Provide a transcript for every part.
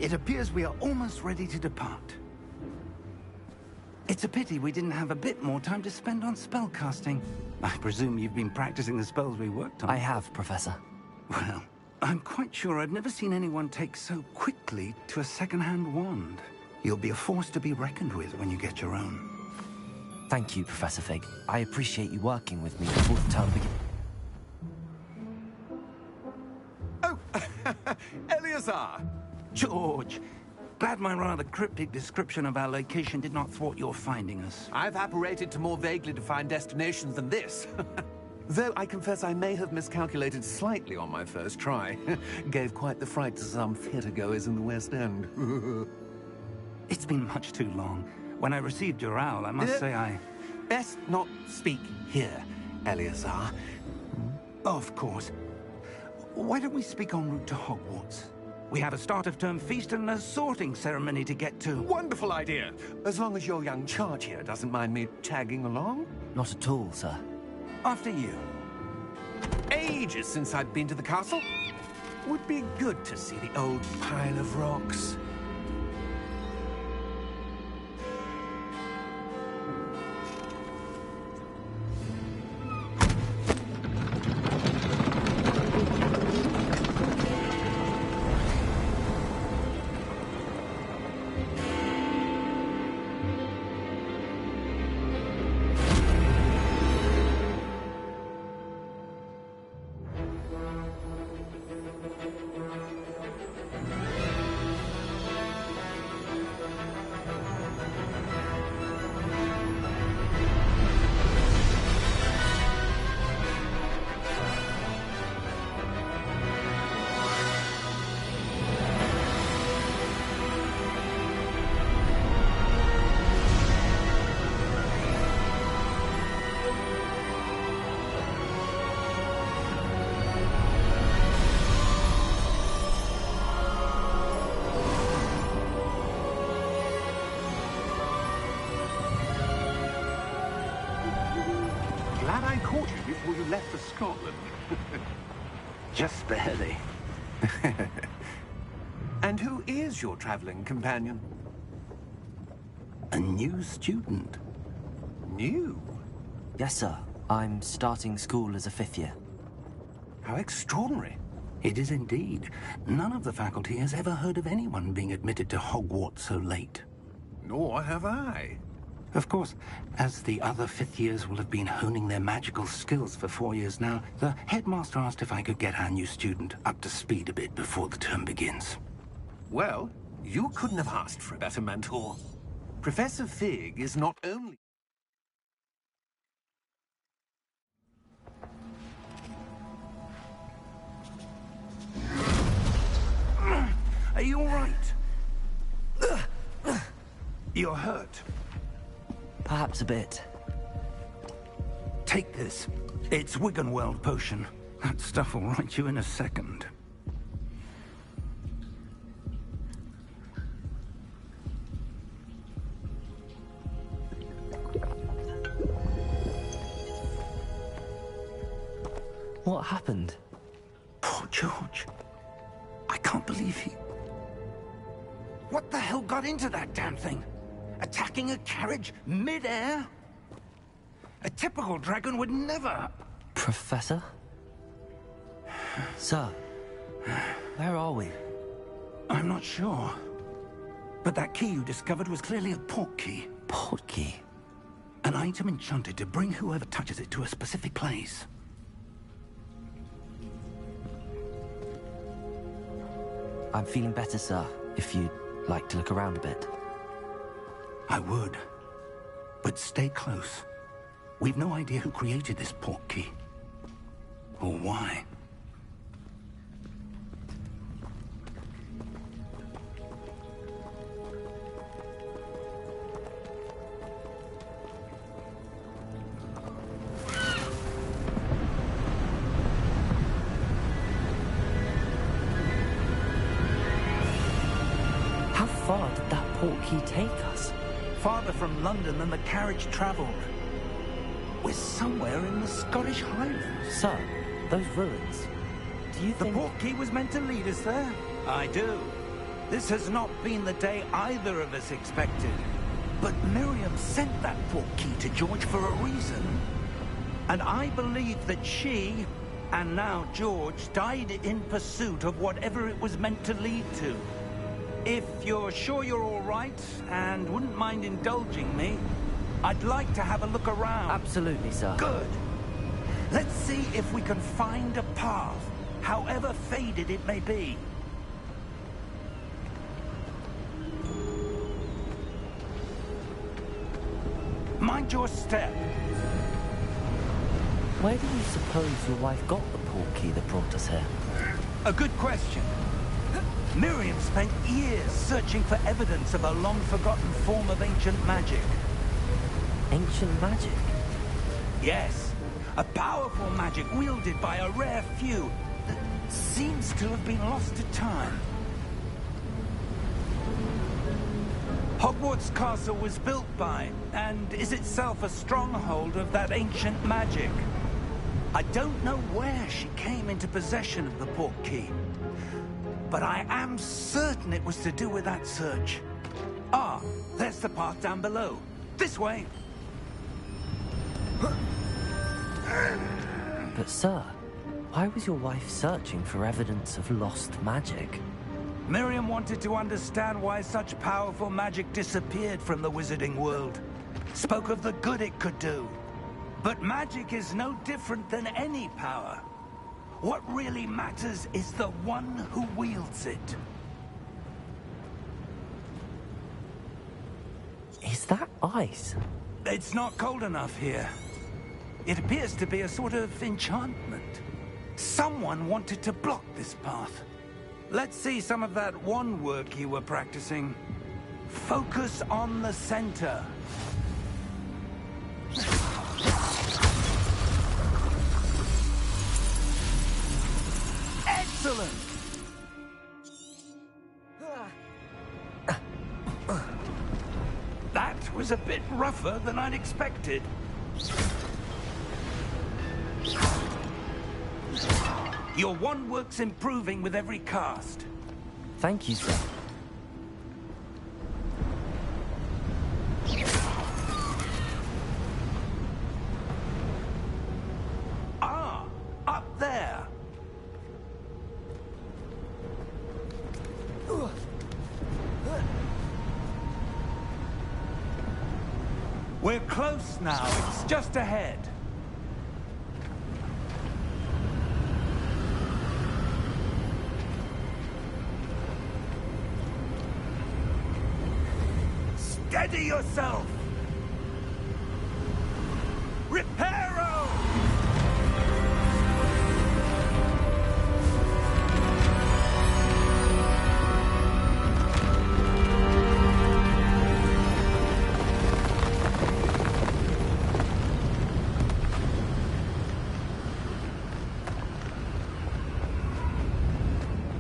It appears we are almost ready to depart. It's a pity we didn't have a bit more time to spend on spellcasting. I presume you've been practicing the spells we worked on. I have, Professor. Well, I'm quite sure I've never seen anyone take so quickly to a second-hand wand. You'll be a force to be reckoned with when you get your own. Thank you, Professor Fig. I appreciate you working with me before the term begins. Oh, Eleazar! George! Glad my rather cryptic description of our location did not thwart your finding us. I've apparated to more vaguely defined destinations than this. Though I confess I may have miscalculated slightly on my first try. Gave quite the fright to some theatre-goers in the West End. It's been much too long. When I received your owl, I must say I... Best not speak here, Eleazar. Of course. Why don't we speak en route to Hogwarts? We have a start-of-term feast and a sorting ceremony to get to. Wonderful idea! As long as your young charge here doesn't mind me tagging along. Not at all, sir. After you. Ages since I'd been to the castle. Would be good to see the old pile of rocks. Glad I caught you before you left for Scotland. Just barely. And who is your traveling companion? A new student. New? Yes, sir. I'm starting school as a 5th year. How extraordinary. It is indeed. None of the faculty has ever heard of anyone being admitted to Hogwarts so late. Nor have I. Of course, as the other 5th years will have been honing their magical skills for 4 years now, the headmaster asked if I could get our new student up to speed a bit before the term begins. Well, you couldn't have asked for a better mentor. Professor Fig is not only... Are you all right? You're hurt. Perhaps a bit. Take this. It's Wiggenweld potion. That stuff will right you in a second. What happened? Poor George. I can't believe he... What the hell got into that damn thing? Attacking a carriage mid-air? A typical dragon would never... Professor? Sir, where are we? I'm not sure. But that key you discovered was clearly a port key. Port key? An item enchanted to bring whoever touches it to a specific place. I'm feeling better, sir, if you'd like to look around a bit. I would. But stay close. We've no idea who created this port key. Or why. How far did that port key take us? Farther from London than the carriage travelled. We're somewhere in the Scottish Highlands. Sir, those ruins. Do you The think... port key was meant to lead us there? I do. This has not been the day either of us expected. But Miriam sent that portkey to George for a reason. And I believe that she, and now George, died in pursuit of whatever it was meant to lead to. If you're sure you're all right, and wouldn't mind indulging me, I'd like to have a look around. Absolutely, sir. Good. Let's see if we can find a path, however faded it may be. Mind your step. Where do you suppose your wife got the portkey that brought us here? A good question. Miriam spent years searching for evidence of a long-forgotten form of ancient magic. Ancient magic? Yes, a powerful magic wielded by a rare few that seems to have been lost to time. Hogwarts Castle was built by, and is itself a stronghold of that ancient magic. I don't know where she came into possession of the portkey, but I am certain it was to do with that search. Ah, there's the path down below. This way. But sir, why was your wife searching for evidence of lost magic? Miriam wanted to understand why such powerful magic disappeared from the wizarding world. Spoke of the good it could do. But magic is no different than any power. What really matters is the one who wields it. Is that ice? It's not cold enough here. It appears to be a sort of enchantment. Someone wanted to block this path. Let's see some of that wand work you were practicing. Focus on the center. Excellent! That was a bit rougher than I'd expected. Your wand work's improving with every cast. Thank you, sir. Ah, up there. We're close now. It's just ahead. Steady yourself! Reparo!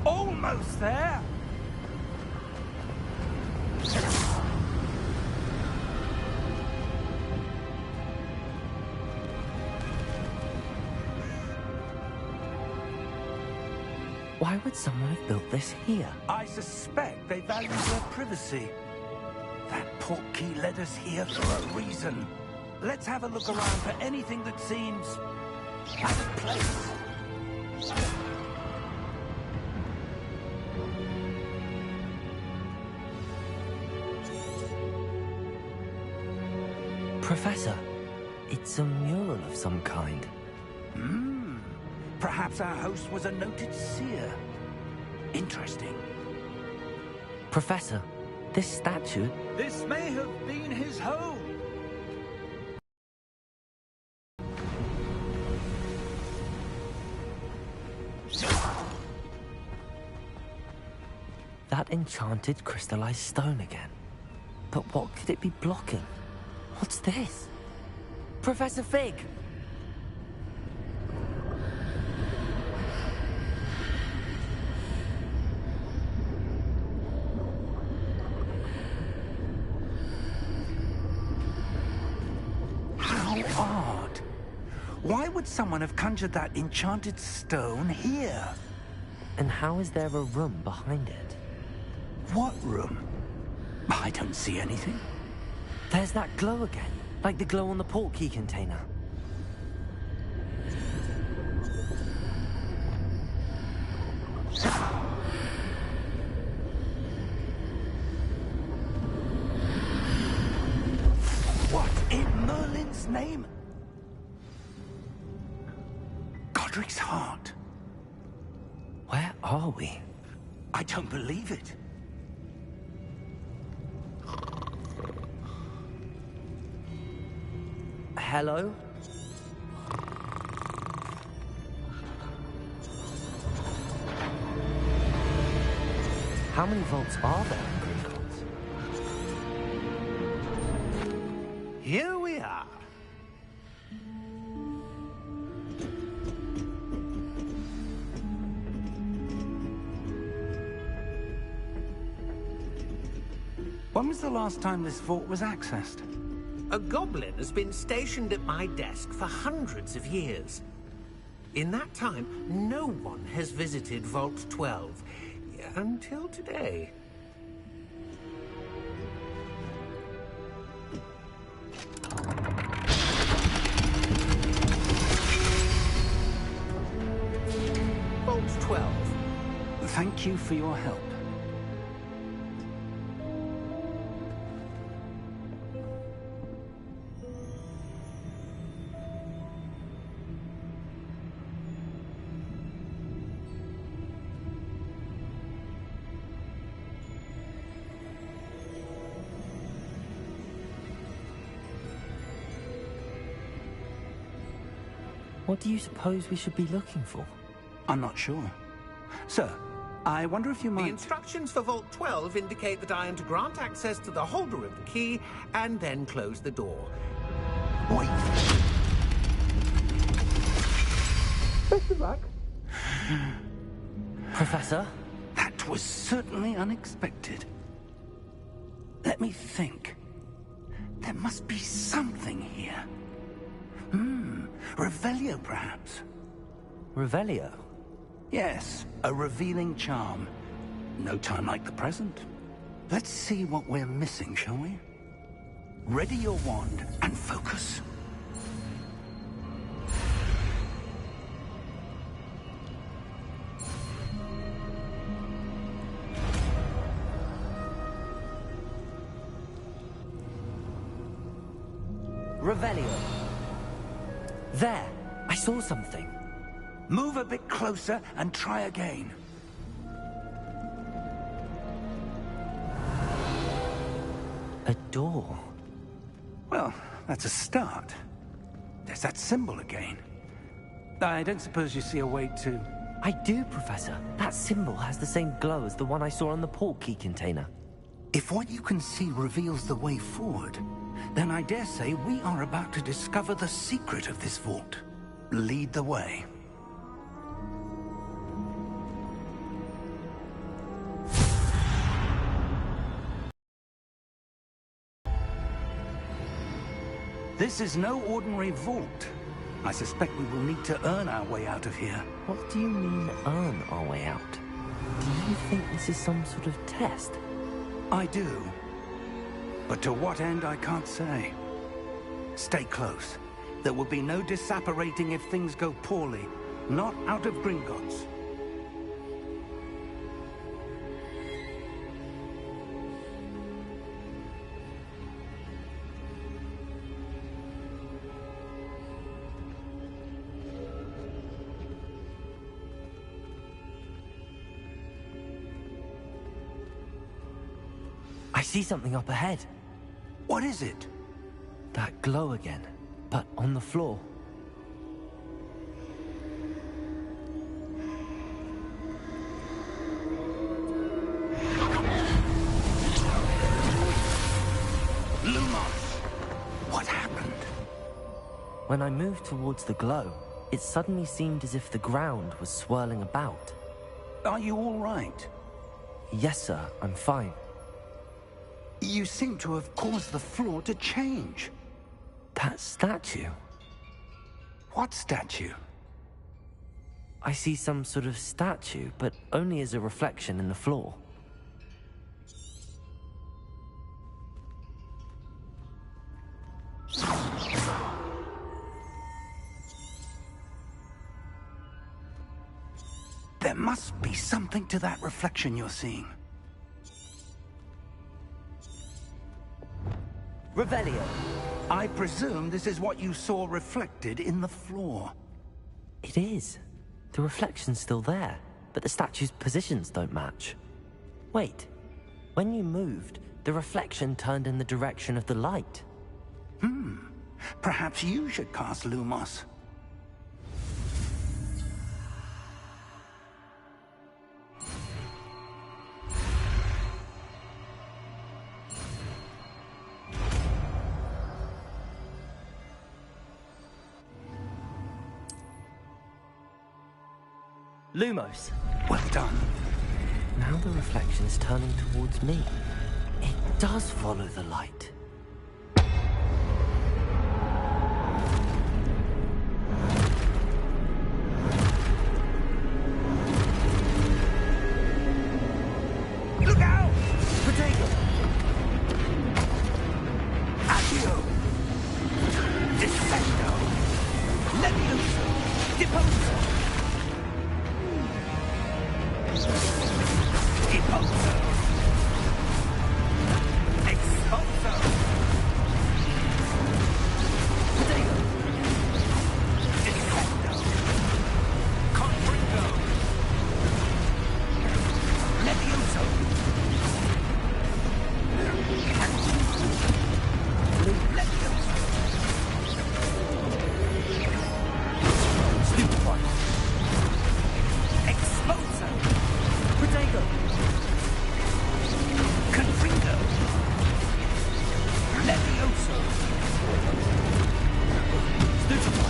Almost there! Why would someone have built this here? I suspect they value their privacy. That portkey led us here for a reason. Let's have a look around for anything that seems out of place. Professor, it's a mural of some kind. Perhaps our host was a noted seer. Interesting. Professor, this statue... This may have been his home. That enchanted crystallized stone again. But what could it be blocking? What's this? Professor Fig! Odd. Why would someone have conjured that enchanted stone here? And how is there a room behind it? What room? I don't see anything. There's that glow again, like the glow on the portkey container. What in Merlin's name? Godric's heart. Where are we? I don't believe it. Hello? How many vaults are there in Gringotts? Here we are. When was the last time this vault was accessed? A goblin has been stationed at my desk for hundreds of years. In that time, no one has visited Vault 12, until today. Vault 12. Thank you for your help. What do you suppose we should be looking for? I'm not sure. Sir, I wonder if you The might... instructions for Vault 12 indicate that I am to grant access to the holder of the key and then close the door. Wait. Best of luck. Professor? That was certainly unexpected. Let me think. There must be something here. Revelio, perhaps? Revelio? Yes, a revealing charm. No time like the present. Let's see what we're missing, shall we? Ready your wand and focus. Revelio. There! I saw something. Move a bit closer and try again. A door. Well, that's a start. There's that symbol again. I don't suppose you see a way to... I do, Professor. That symbol has the same glow as the one I saw on the portkey container. If what you can see reveals the way forward, then I dare say we are about to discover the secret of this vault. Lead the way. This is no ordinary vault. I suspect we will need to earn our way out of here. What do you mean, earn our way out? Do you think this is some sort of test? I do. But to what end, I can't say. Stay close. There will be no disapparating if things go poorly. Not out of Gringotts. I see something up ahead. What is it? That glow again, but on the floor. Lumos! What happened? When I moved towards the glow, it suddenly seemed as if the ground was swirling about. Are you all right? Yes, sir, I'm fine. You seem to have caused the floor to change. That statue? What statue? I see some sort of statue, but only as a reflection in the floor. There must be something to that reflection you're seeing. Revelio. I presume this is what you saw reflected in the floor. It is. The reflection's still there, but the statue's positions don't match. Wait. When you moved, the reflection turned in the direction of the light. Perhaps you should cast Lumos. Lumos. Well done. Now the reflection is turning towards me. It does follow the light. Look out! Potato! Accio! Descendo! Levioso! Deposo! Deposo! Expulso! Potato! Descendo! Confringo! Levioso! Levioso! Stupefy! Expulso! Potato! Confringo! Levioso! Stupefy!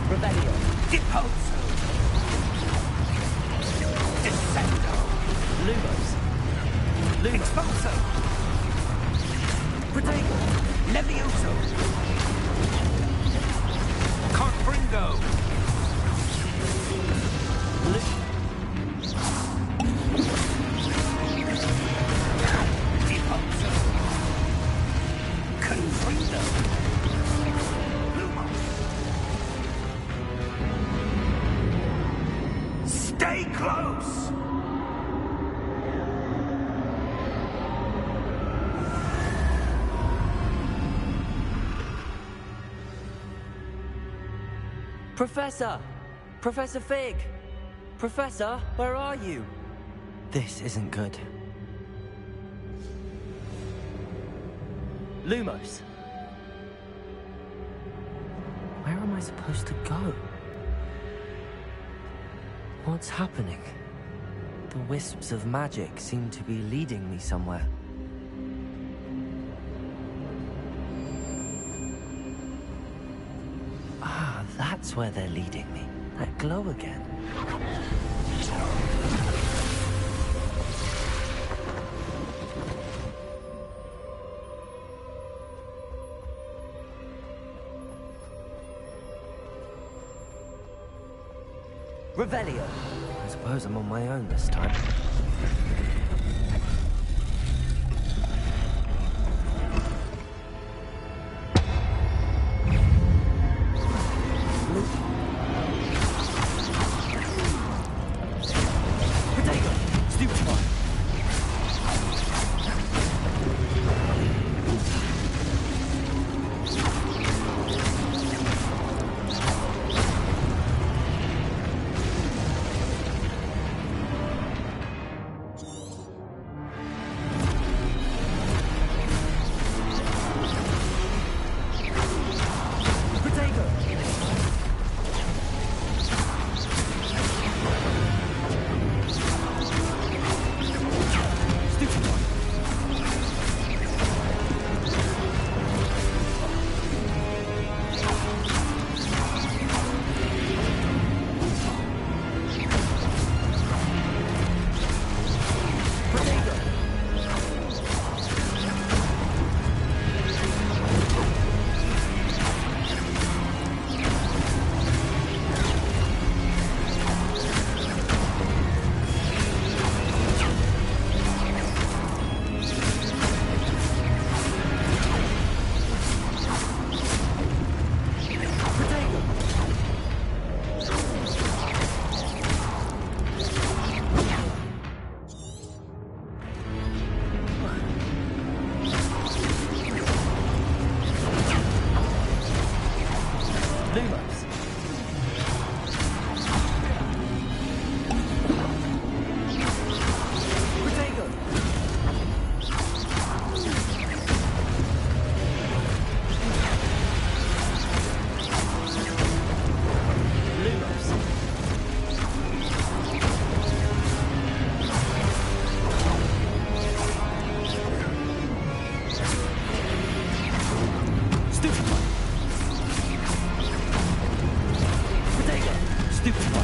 Revelio! Deposo! Descendo! Lumos! Lumos! Expulso! Potato! Levioso! Confringo! Deposo! Confringo! Lumos! Stay close! Professor! Professor Fig! Professor, where are you? This isn't good. Lumos! Where am I supposed to go? What's happening? The wisps of magic seem to be leading me somewhere. Ah, that's where they're leading me. That glow again. Revelio. I suppose I'm on my own this time. Potato! Stupefy! Lumos. Protego. Lumos. Stupefy. Protego. Stupefy.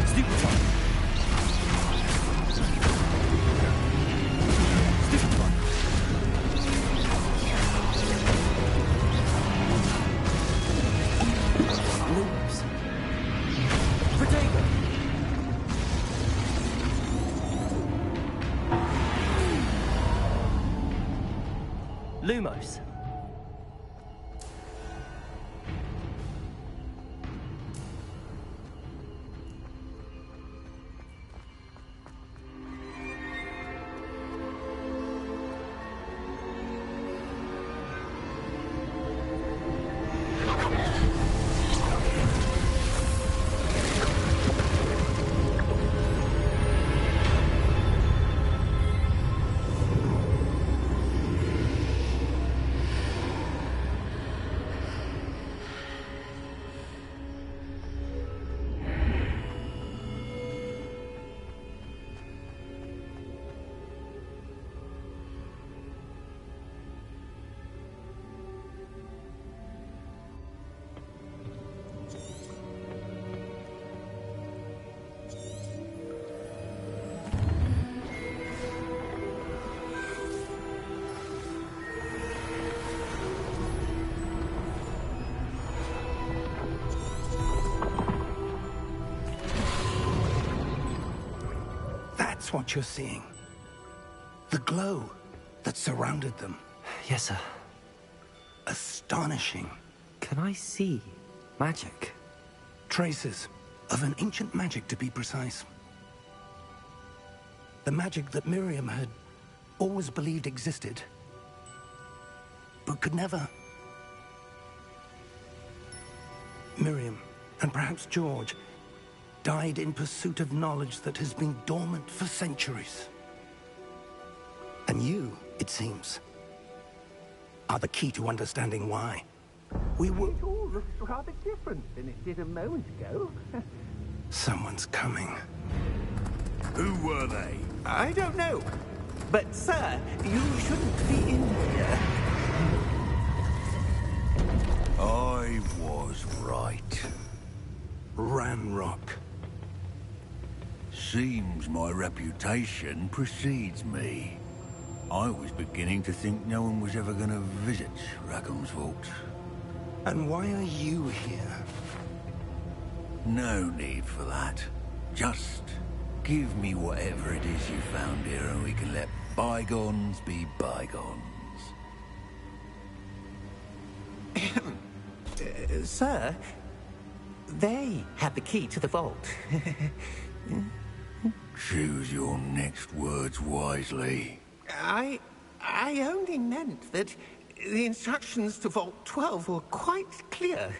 Stupefy. Stupefy. Lumos. Protego. Lumos. That's what you're seeing. The glow that surrounded them. Yes, sir. Astonishing. Can I see magic? Traces of an ancient magic, to be precise. The magic that Miriam had always believed existed, but could never. Miriam, and perhaps George, died in pursuit of knowledge that has been dormant for centuries. And you, it seems, are the key to understanding why. We were... It all looks rather different than it did a moment ago. Someone's coming. Who were they? I don't know. But, sir, you shouldn't be in here. I was right. Ranrock. Seems my reputation precedes me. I was beginning to think no one was ever going to visit Rackham's vault. And why are you here? No need for that. Just give me whatever it is you found here and we can let bygones be bygones. Sir, they had the key to the vault. Choose your next words wisely. I only meant that the instructions to Vault 12 were quite clear.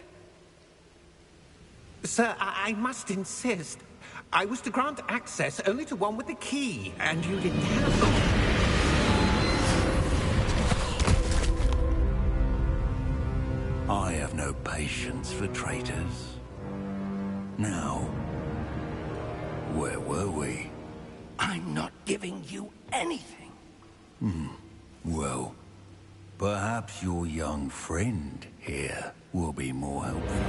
Sir, I must insist. I was to grant access only to one with the key, and you didn't have it. I have no patience for traitors. Now, where were we? I'm not giving you anything. Well, perhaps your young friend here will be more helpful.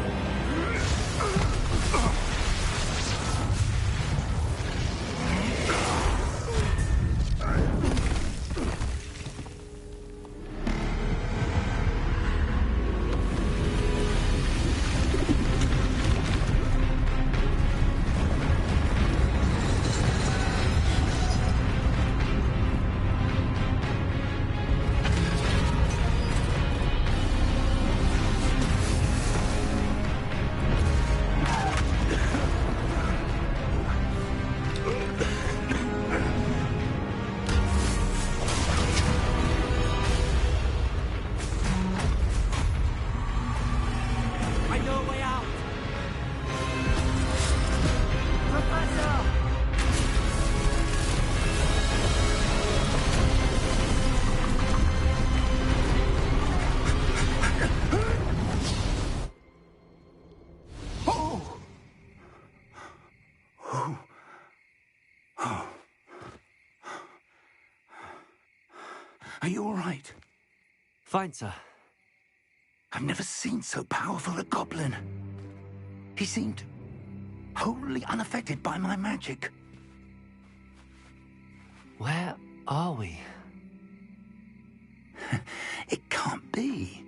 Are you all right? Fine, sir. I've never seen so powerful a goblin. He seemed wholly unaffected by my magic. Where are we? It can't be.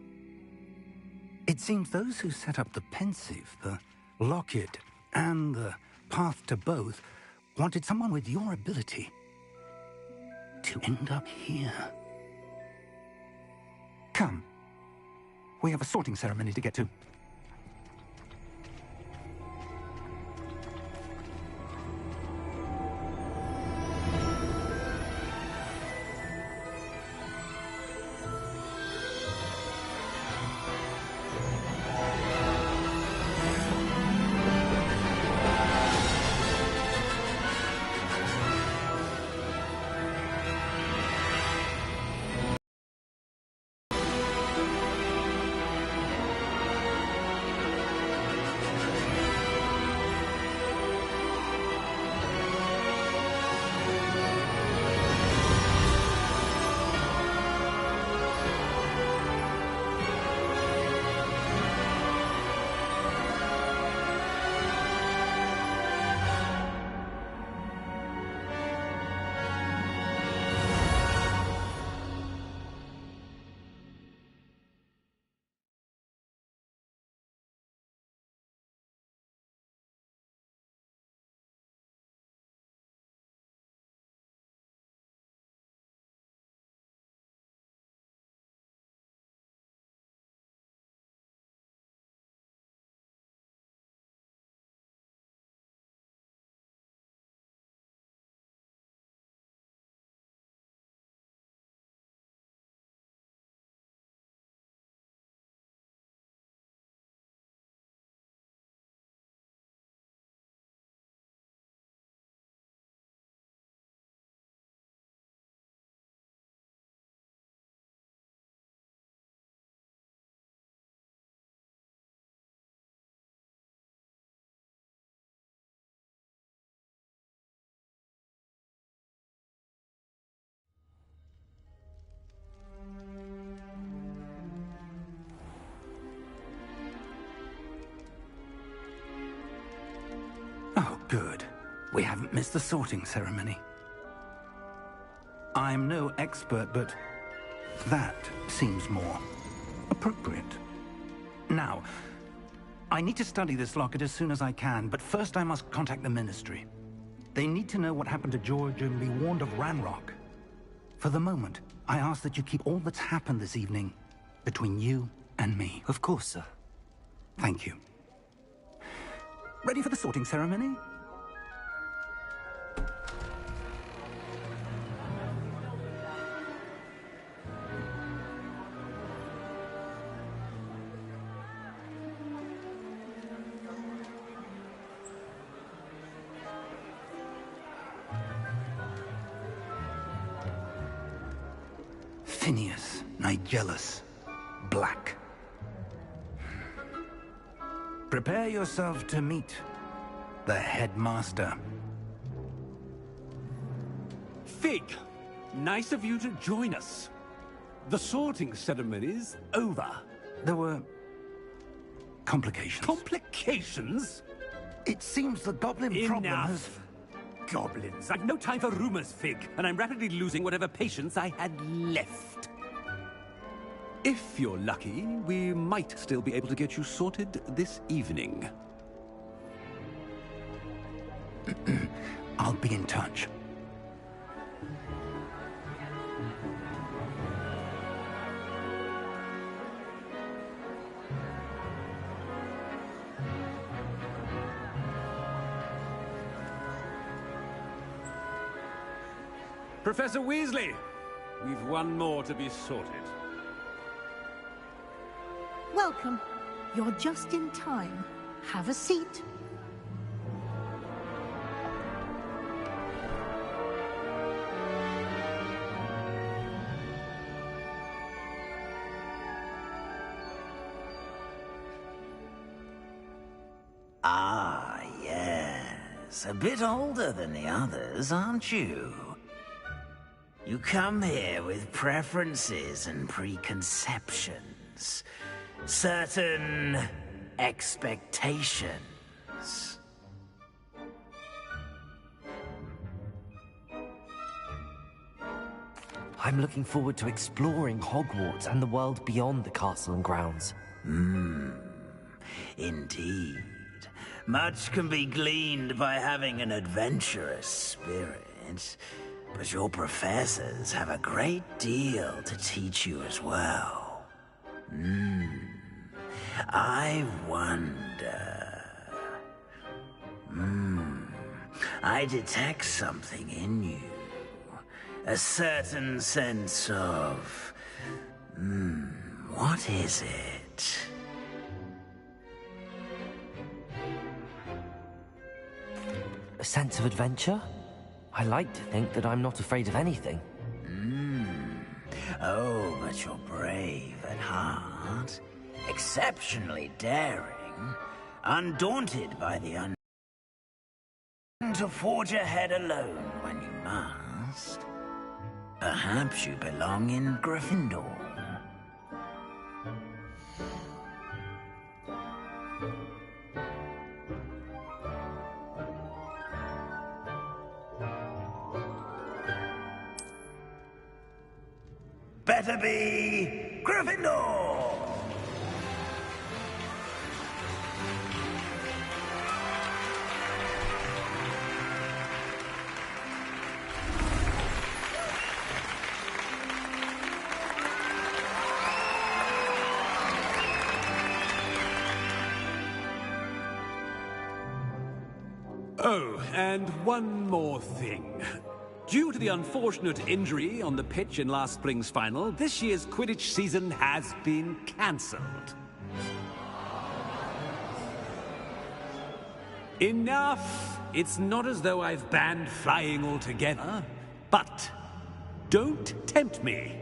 It seems those who set up the pensive, the locket, and the path to both wanted someone with your ability to end up here. Come. We have a sorting ceremony to get to. Oh, good. We haven't missed the sorting ceremony. I'm no expert, but that seems more appropriate. Now, I need to study this locket as soon as I can, but first I must contact the Ministry. They need to know what happened to George and be warned of Ranrock. For the moment, I ask that you keep all that's happened this evening between you and me. Of course, sir. Thank you. Ready for the sorting ceremony? Phineas, Nigellus, Black. Prepare yourself to meet the headmaster. Fig, nice of you to join us. The sorting ceremony's over. There were complications. Complications? It seems the goblin problem has... Enough. Goblins. I've no time for rumors, Fig, and I'm rapidly losing whatever patience I had left. If you're lucky, we might still be able to get you sorted this evening. I'll be in touch. Professor Weasley, we've one more to be sorted. Welcome. You're just in time. Have a seat. Ah, yes. A bit older than the others, aren't you? You come here with preferences and preconceptions. Certain expectations. I'm looking forward to exploring Hogwarts and the world beyond the castle and grounds. Indeed. Much can be gleaned by having an adventurous spirit, but your professors have a great deal to teach you as well. I wonder... I detect something in you. A certain sense of... what is it? A sense of adventure? I like to think that I'm not afraid of anything. Oh, but you're brave at heart. Exceptionally daring. Undaunted by the to forge ahead alone when you must. Perhaps you belong in Gryffindor. Better be Gryffindor! Oh, and one more thing. Due to the unfortunate injury on the pitch in last spring's final, this year's Quidditch season has been cancelled. Enough! It's not as though I've banned flying altogether, but don't tempt me.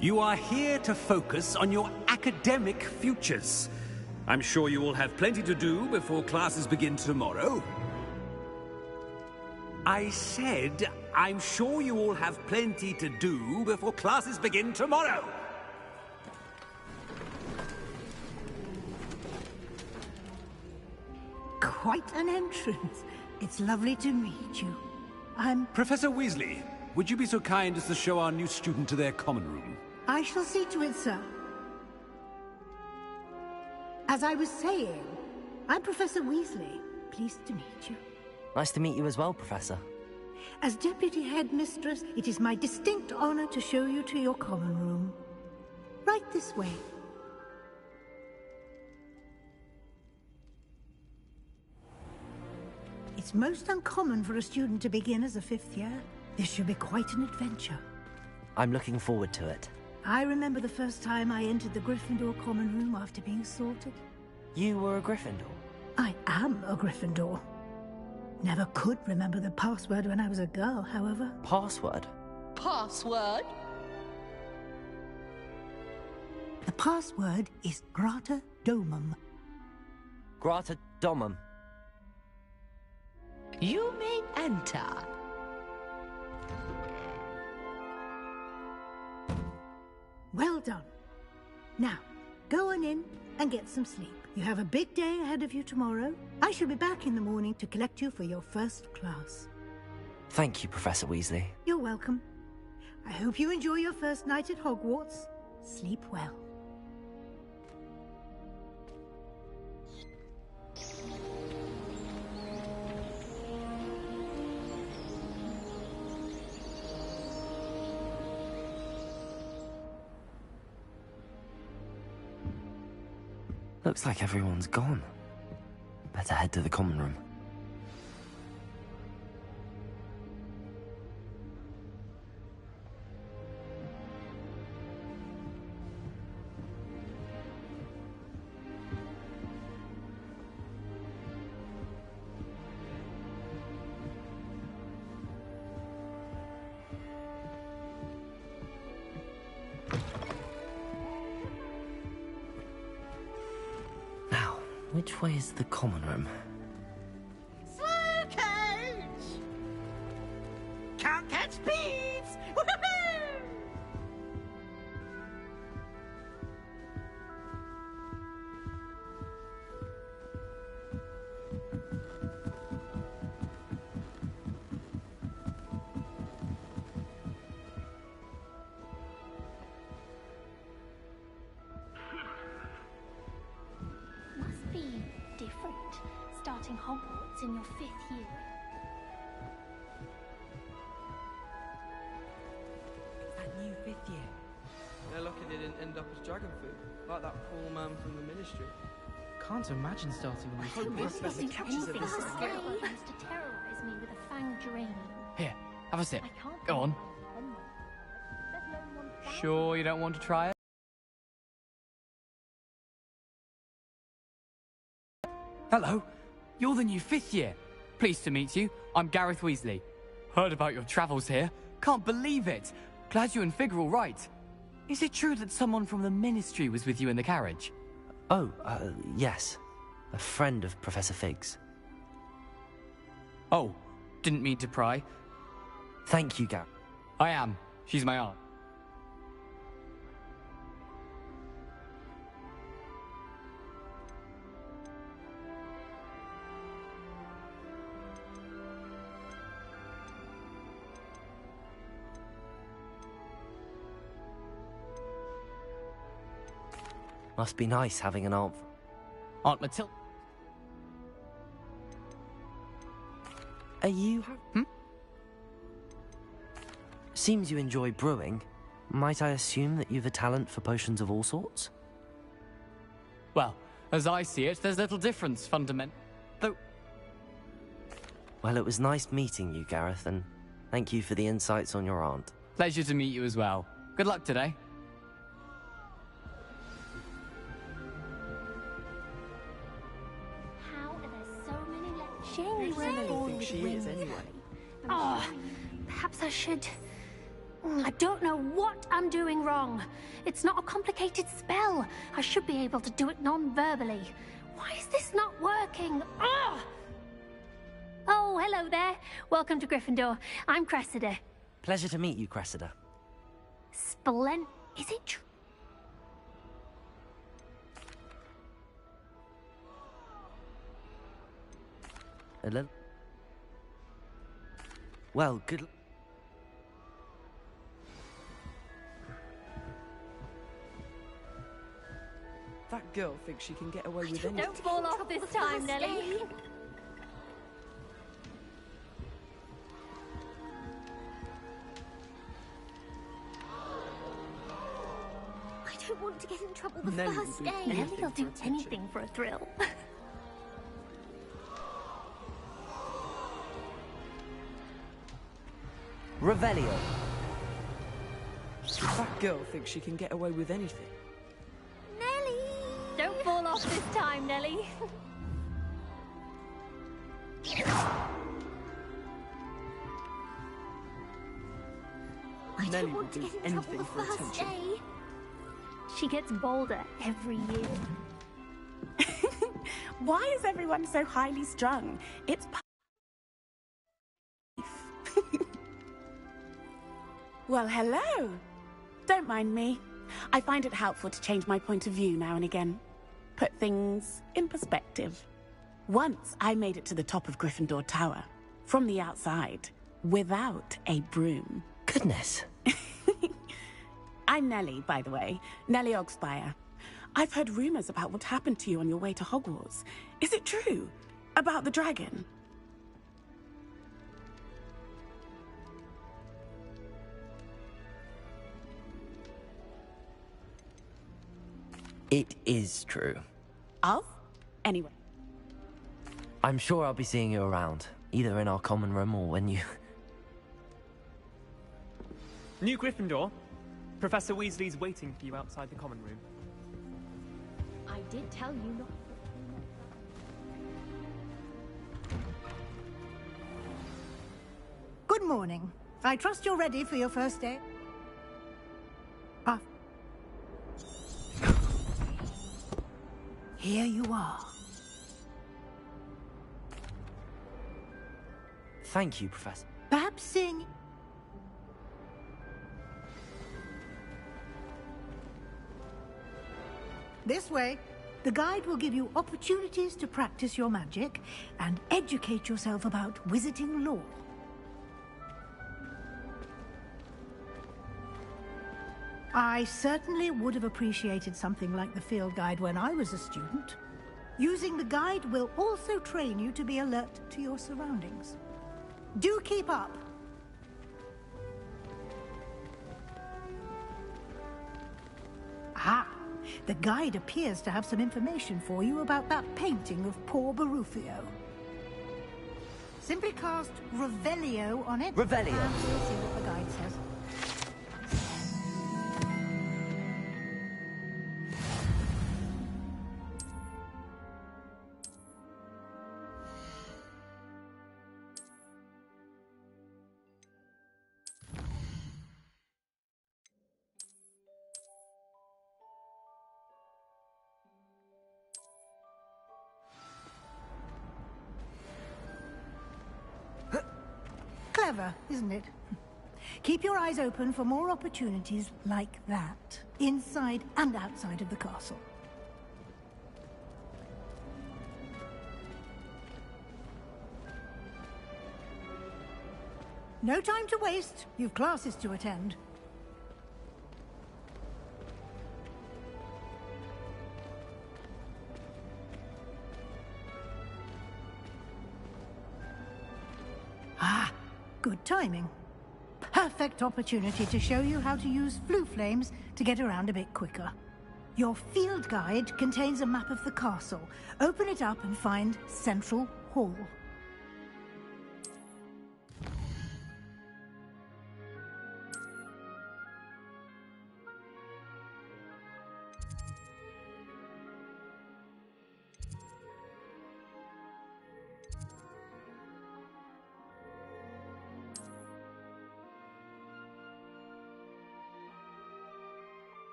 You are here to focus on your academic futures. I'm sure you will have plenty to do before classes begin tomorrow. I said, I'm sure you all have plenty to do before classes begin tomorrow. Quite an entrance. It's lovely to meet you. Professor Weasley, would you be so kind as to show our new student to their common room? I shall see to it, sir. As I was saying, I'm Professor Weasley. Pleased to meet you. Nice to meet you as well, Professor. As Deputy Headmistress, it is my distinct honor to show you to your common room. Right this way. It's most uncommon for a student to begin as a fifth year. This should be quite an adventure. I'm looking forward to it. I remember the first time I entered the Gryffindor common room after being sorted. You were a Gryffindor? I am a Gryffindor. Never could remember the password when I was a girl, however. Password? Password? The password is Grata Domum. Grata Domum. You may enter. Well done. Now, go on in and get some sleep. You have a big day ahead of you tomorrow. I shall be back in the morning to collect you for your first class. Thank you, Professor Weasley. You're welcome. I hope you enjoy your first night at Hogwarts. Sleep well. Looks like everyone's gone. Better head to the common room. Which way is the common room? Slow coach! Can't catch beats! starting Hogwarts in your 5th year. That new 5th year. They're lucky they didn't end up as dragon food, like that poor man from the Ministry. Can't imagine starting a new I don't want to business. do anything to scare you. Used to terrorize me with a fanged geranium. Here, have a sip. I can't Go on. let alone 1,000. Sure you don't want to try it? Hello, you're the new 5th year. Pleased to meet you. I'm Gareth Weasley. Heard about your travels here. Can't believe it. Glad you and Fig are all right. Is it true that someone from the Ministry was with you in the carriage? Oh, yes. A friend of Professor Fig's. Oh, didn't mean to pry. Thank you, Gareth. I am. She's my aunt. Must be nice having an aunt. Aunt Matilda. Are you... Hmm? Seems you enjoy brewing. Might I assume that you've a talent for potions of all sorts? Well, as I see it, there's little difference, fundamental. Though... Well, it was nice meeting you, Gareth, and thank you for the insights on your aunt. Pleasure to meet you as well. Good luck today. How are there so many left? Who does Emily think she is, anyway? Oh, perhaps I should... I don't know what I'm doing wrong. It's not a complicated spell. I should be able to do it non-verbally. Why is this not working? Ugh! Oh, hello there. Welcome to Gryffindor. I'm Cressida. Pleasure to meet you, Cressida. Is it true? Hello? Well, good... That girl thinks she can get away with anything. Don't fall off this time, Nelly. I don't want to get in trouble the Nelly first will do day. anything Nelly will for do attention. anything for a thrill. Revelio. That girl thinks she can get away with anything. Nelly! Don't fall off this time, Nelly. I Nelly don't will want to do get in trouble anything the for first attention. day. She gets bolder every year. Why is everyone so highly strung? It's Well, hello. Don't mind me. I find it helpful to change my point of view now and again. Put things in perspective. Once I made it to the top of Gryffindor Tower, from the outside, without a broom. Goodness. I'm Nellie, by the way. Nellie Ogspire. I've heard rumors about what happened to you on your way to Hogwarts. Is it true? About the dragon? It is true. Oh? Anyway. I'm sure I'll be seeing you around, either in our common room or when you... New Gryffindor. Professor Weasley's waiting for you outside the common room. I did tell you not. Good morning. I trust you're ready for your first day. Ah. Here you are. Thank you, Professor. Perhaps sing. This way. The guide will give you opportunities to practice your magic and educate yourself about wizarding lore. I certainly would have appreciated something like the field guide when I was a student. Using the guide will also train you to be alert to your surroundings. Do keep up! Ah, the guide appears to have some information for you about that painting of poor Barufio. Simply cast Revelio on it. Revelio. And we'll see what the guide says. Clever, isn't it? Keep your eyes open for more opportunities like that, inside and outside of the castle. No time to waste. You've classes to attend. Ah, good timing. Perfect opportunity to show you how to use flue flames to get around a bit quicker. Your field guide contains a map of the castle. Open it up and find Central Hall.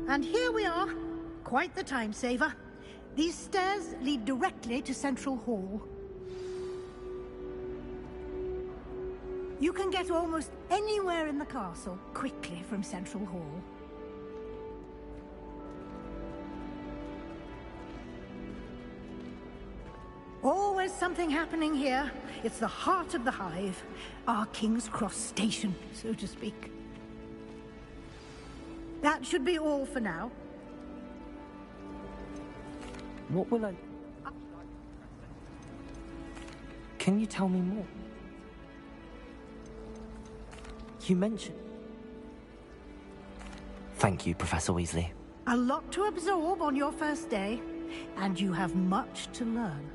And here we are. Quite the time saver. These stairs lead directly to Central Hall. You can get almost anywhere in the castle quickly from Central Hall. Always something happening here. It's the heart of the hive. Our King's Cross station, so to speak. That should be all for now. What will I... Can you tell me more? You mentioned... Thank you, Professor Weasley. A lot to absorb on your first day, and you have much to learn.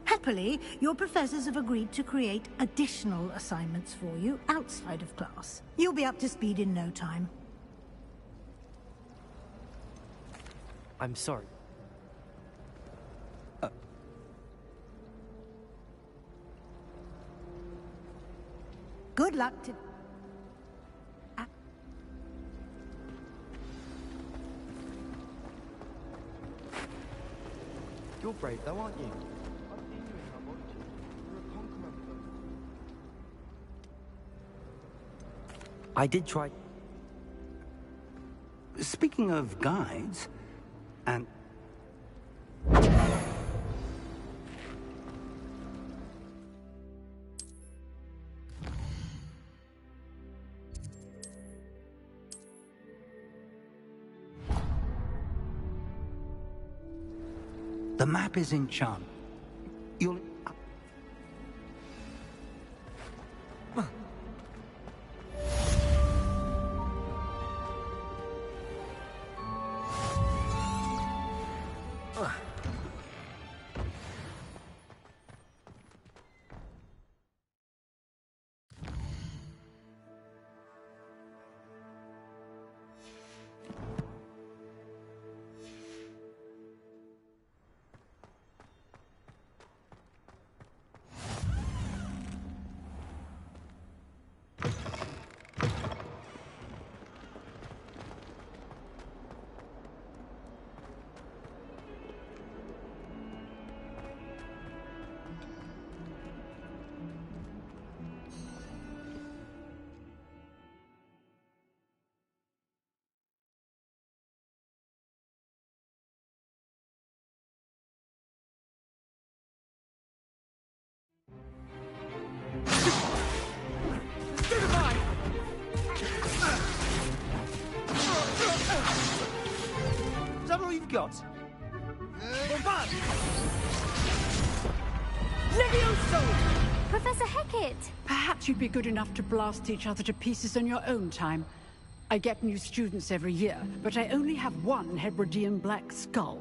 Happily, your professors have agreed to create additional assignments for you outside of class. You'll be up to speed in no time. I'm sorry. Good luck to... You're brave though, aren't you? I've seen you in Hogwarts. You're a conqueror. I did try... Speaking of guides, and... The map is in charm. You'll... I've got... Bombard! Levioso! Professor Hecat! Perhaps you'd be good enough to blast each other to pieces in your own time. I get new students every year, but I only have one Hebridean black skull.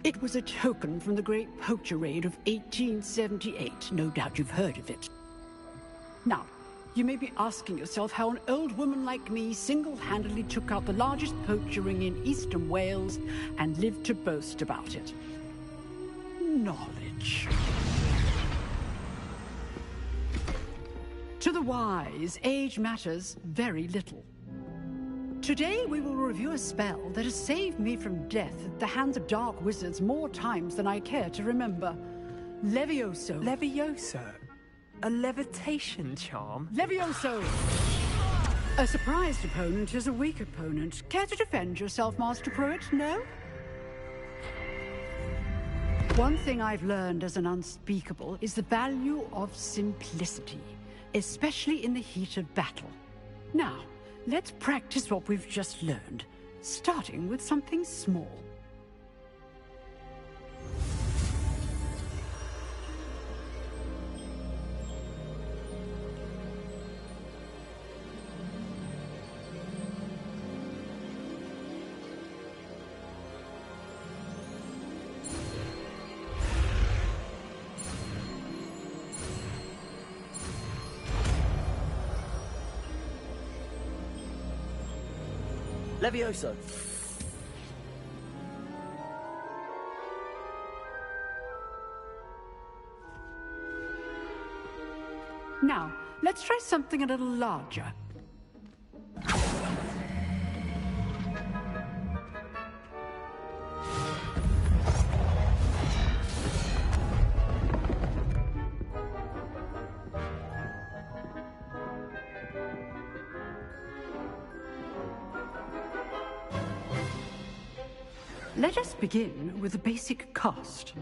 It was a token from the Great Poacher Raid of 1878. No doubt you've heard of it. Now, you may be asking yourself how an old woman like me single-handedly took out the largest poacher ring in eastern Wales and lived to boast about it. Knowledge. To the wise, age matters very little. Today we will review a spell that has saved me from death at the hands of dark wizards more times than I care to remember. Levioso. Levioso? A levitation charm? Levioso! A surprised opponent is a weak opponent. Care to defend yourself, Master Pruitt? No? One thing I've learned as an unspeakable is the value of simplicity, especially in the heat of battle. Now, let's practice what we've just learned, starting with something small. Levioso. Now, let's try something a little larger. Let us begin with a basic cast.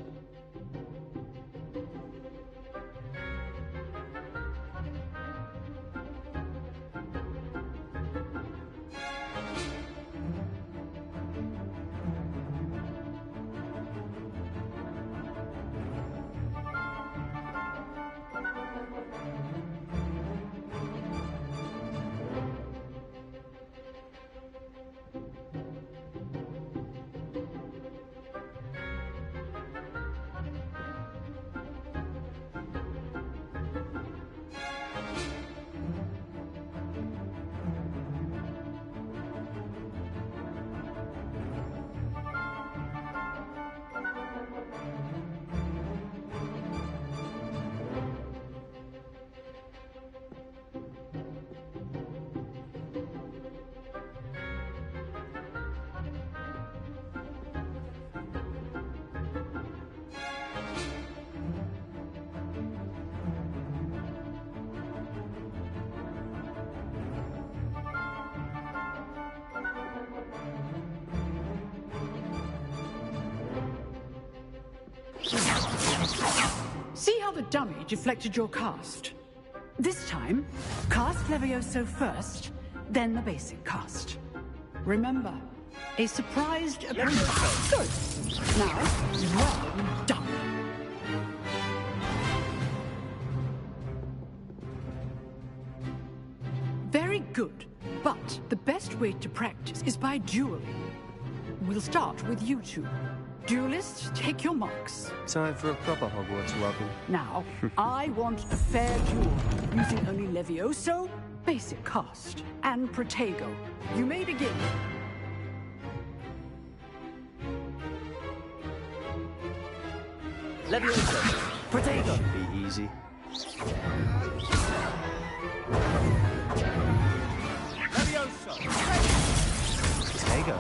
See how the dummy deflected your cast? This time, cast Levioso first, then the basic cast. Remember, a surprised opponent. Good. Now, well done. Very good, but the best way to practice is by dueling. We'll start with you two. Duelists, take your marks. Time for a proper Hogwarts welcome. Now, I want a fair duel, using only Levioso, basic cast, and Protego. You may begin. Levioso. Protego. Be easy. Levioso! Protego.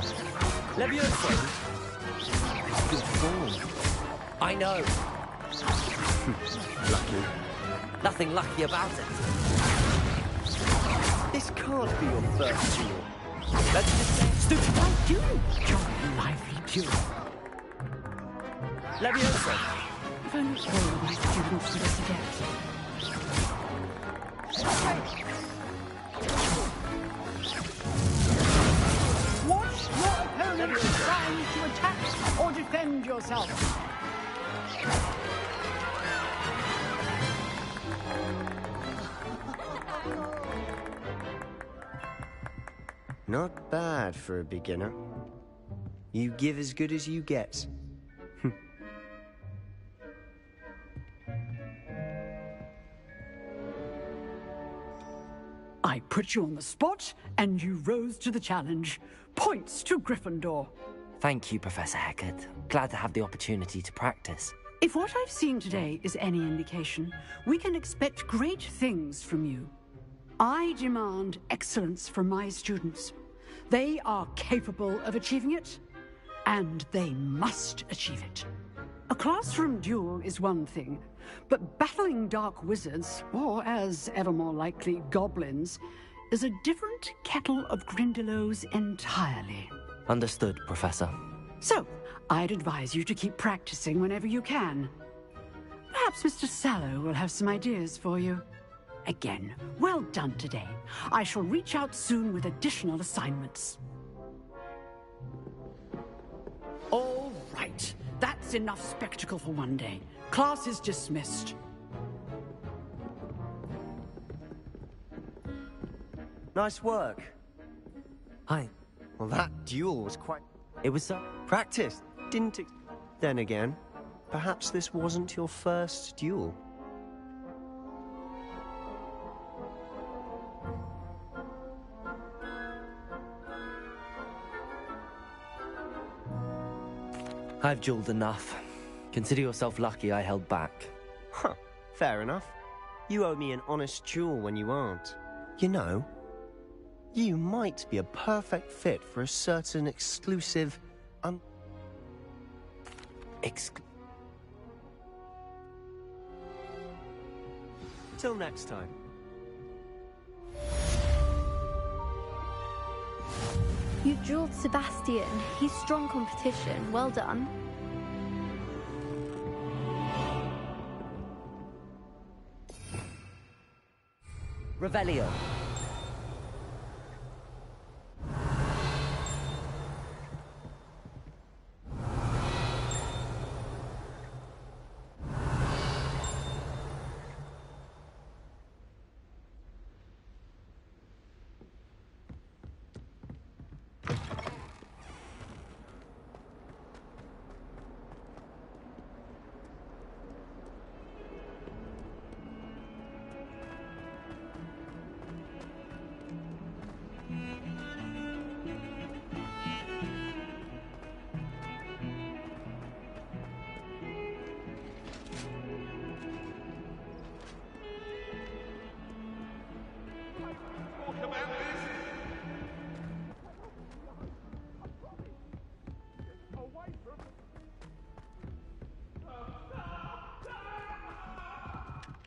Levioso. Good form. I know. Lucky. Nothing lucky about it. This can't be your first duel. Let's just say stupid. I do enjoy lively duel. Levioso. If only all my students did this again. Watch your opponent trying to Defend yourself! Not bad for a beginner. You give as good as you get. I put you on the spot, and you rose to the challenge. Points to Gryffindor. Thank you, Professor Hecat. Glad to have the opportunity to practice. If what I've seen today is any indication, we can expect great things from you. I demand excellence from my students. They are capable of achieving it, and they must achieve it. A classroom duel is one thing, but battling dark wizards, or as ever more likely, goblins, is a different kettle of Grindylows entirely. Understood, Professor. So, I'd advise you to keep practicing whenever you can. Perhaps Mr. Sallow will have some ideas for you. Again, well done today. I shall reach out soon with additional assignments. All right. That's enough spectacle for one day. Class is dismissed. Nice work. Hi. Well, that duel was quite... It was practiced, didn't it? Then again, perhaps this wasn't your first duel. I've dueled enough. Consider yourself lucky I held back. Huh, fair enough. You owe me an honest duel when you aren't. You know, you might be a perfect fit for a certain exclusive, Till next time. You've dueled Sebastian. He's strong competition. Well done. Revelio.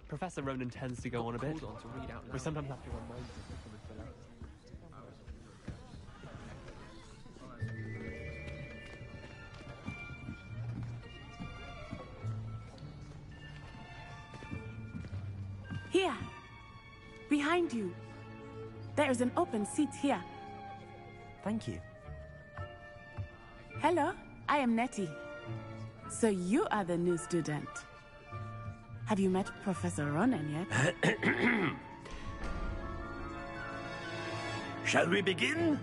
Professor Ronan tends to go on a bit. We sometimes have to remind him. Here. Behind you. There is an open seat here. Thank you. Hello, I am Nettie. So you are the new student. Have you met Professor Ronan yet? Shall we begin?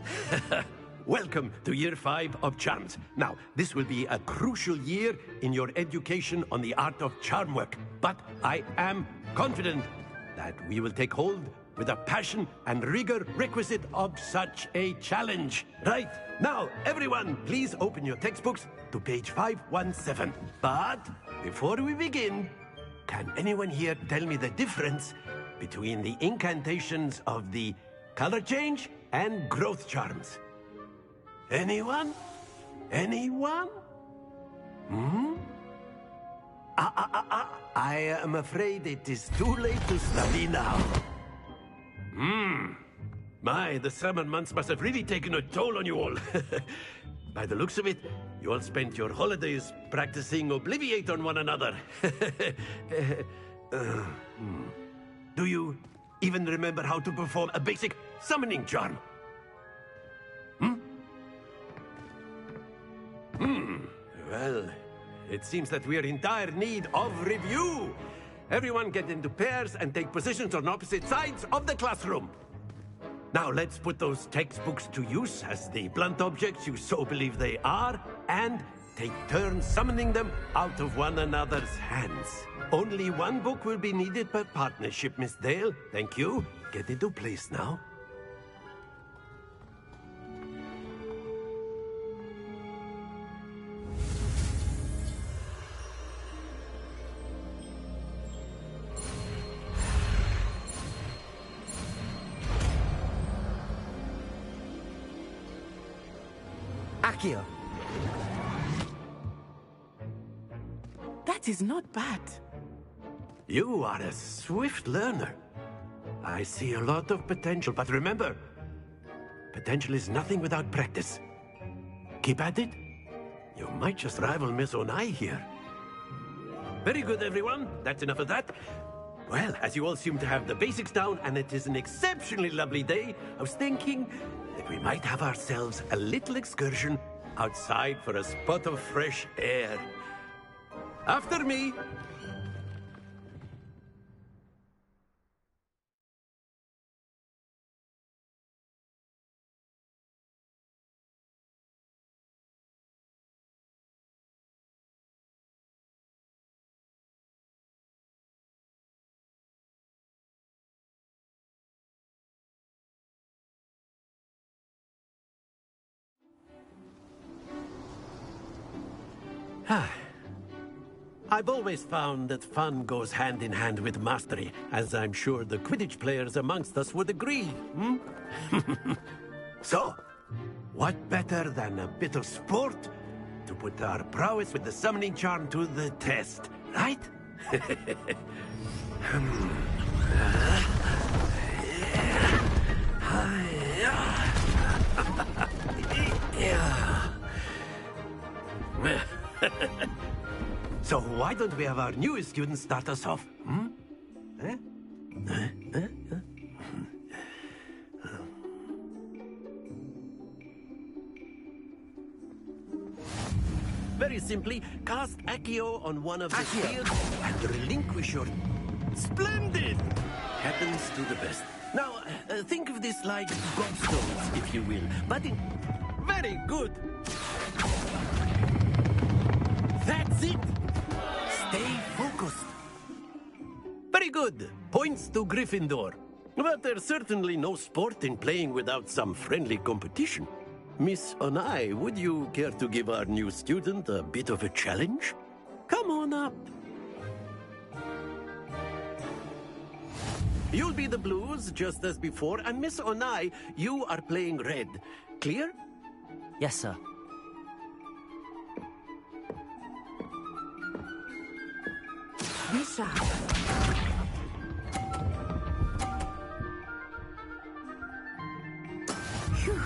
Welcome to Year 5 of Charms. Now, this will be a crucial year in your education on the art of charm work. But I am confident that we will take hold with the passion and rigor requisite of such a challenge. Right, now, everyone, please open your textbooks to page 517. But before we begin, can anyone here tell me the difference between the incantations of the color change and growth charms? Anyone? Anyone? I am afraid it is too late to study now. My, the summer months must have really taken a toll on you all. By the looks of it, you all spent your holidays practicing Obliviate on one another. Do you even remember how to perform a basic summoning charm? Well, it seems that we're in dire need of review. Everyone get into pairs and take positions on opposite sides of the classroom. Now let's put those textbooks to use as the blunt objects you so believe they are, and take turns summoning them out of one another's hands. Only one book will be needed per partnership, Miss Dale. Thank you. Get into place now. Accio. That is not bad. You are a swift learner. I see a lot of potential, but remember, potential is nothing without practice. Keep at it. You might just rival Miss Onai here. Very good, everyone. That's enough of that. Well, as you all seem to have the basics down, and it is an exceptionally lovely day, I was thinking that we might have ourselves a little excursion outside for a spot of fresh air. After me. I've always found that fun goes hand in hand with mastery, as I'm sure the Quidditch players amongst us would agree, hmm? So, what better than a bit of sport to put our prowess with the summoning charm to the test, right? So why don't we have our newest student start us off? Hmm? Very simply, cast Accio on one of the spheres and relinquish your... Splendid! Happens to the best. Now, think of this like gobstones, if you will. But in... Very good! That's it! Stay focused. Very good. Points to Gryffindor. But there's certainly no sport in playing without some friendly competition. Miss Onai, would you care to give our new student a bit of a challenge? Come on up. You'll be the blues, just as before, and Miss Onai, you are playing red. Clear? Yes, sir. Be sharp. Phew.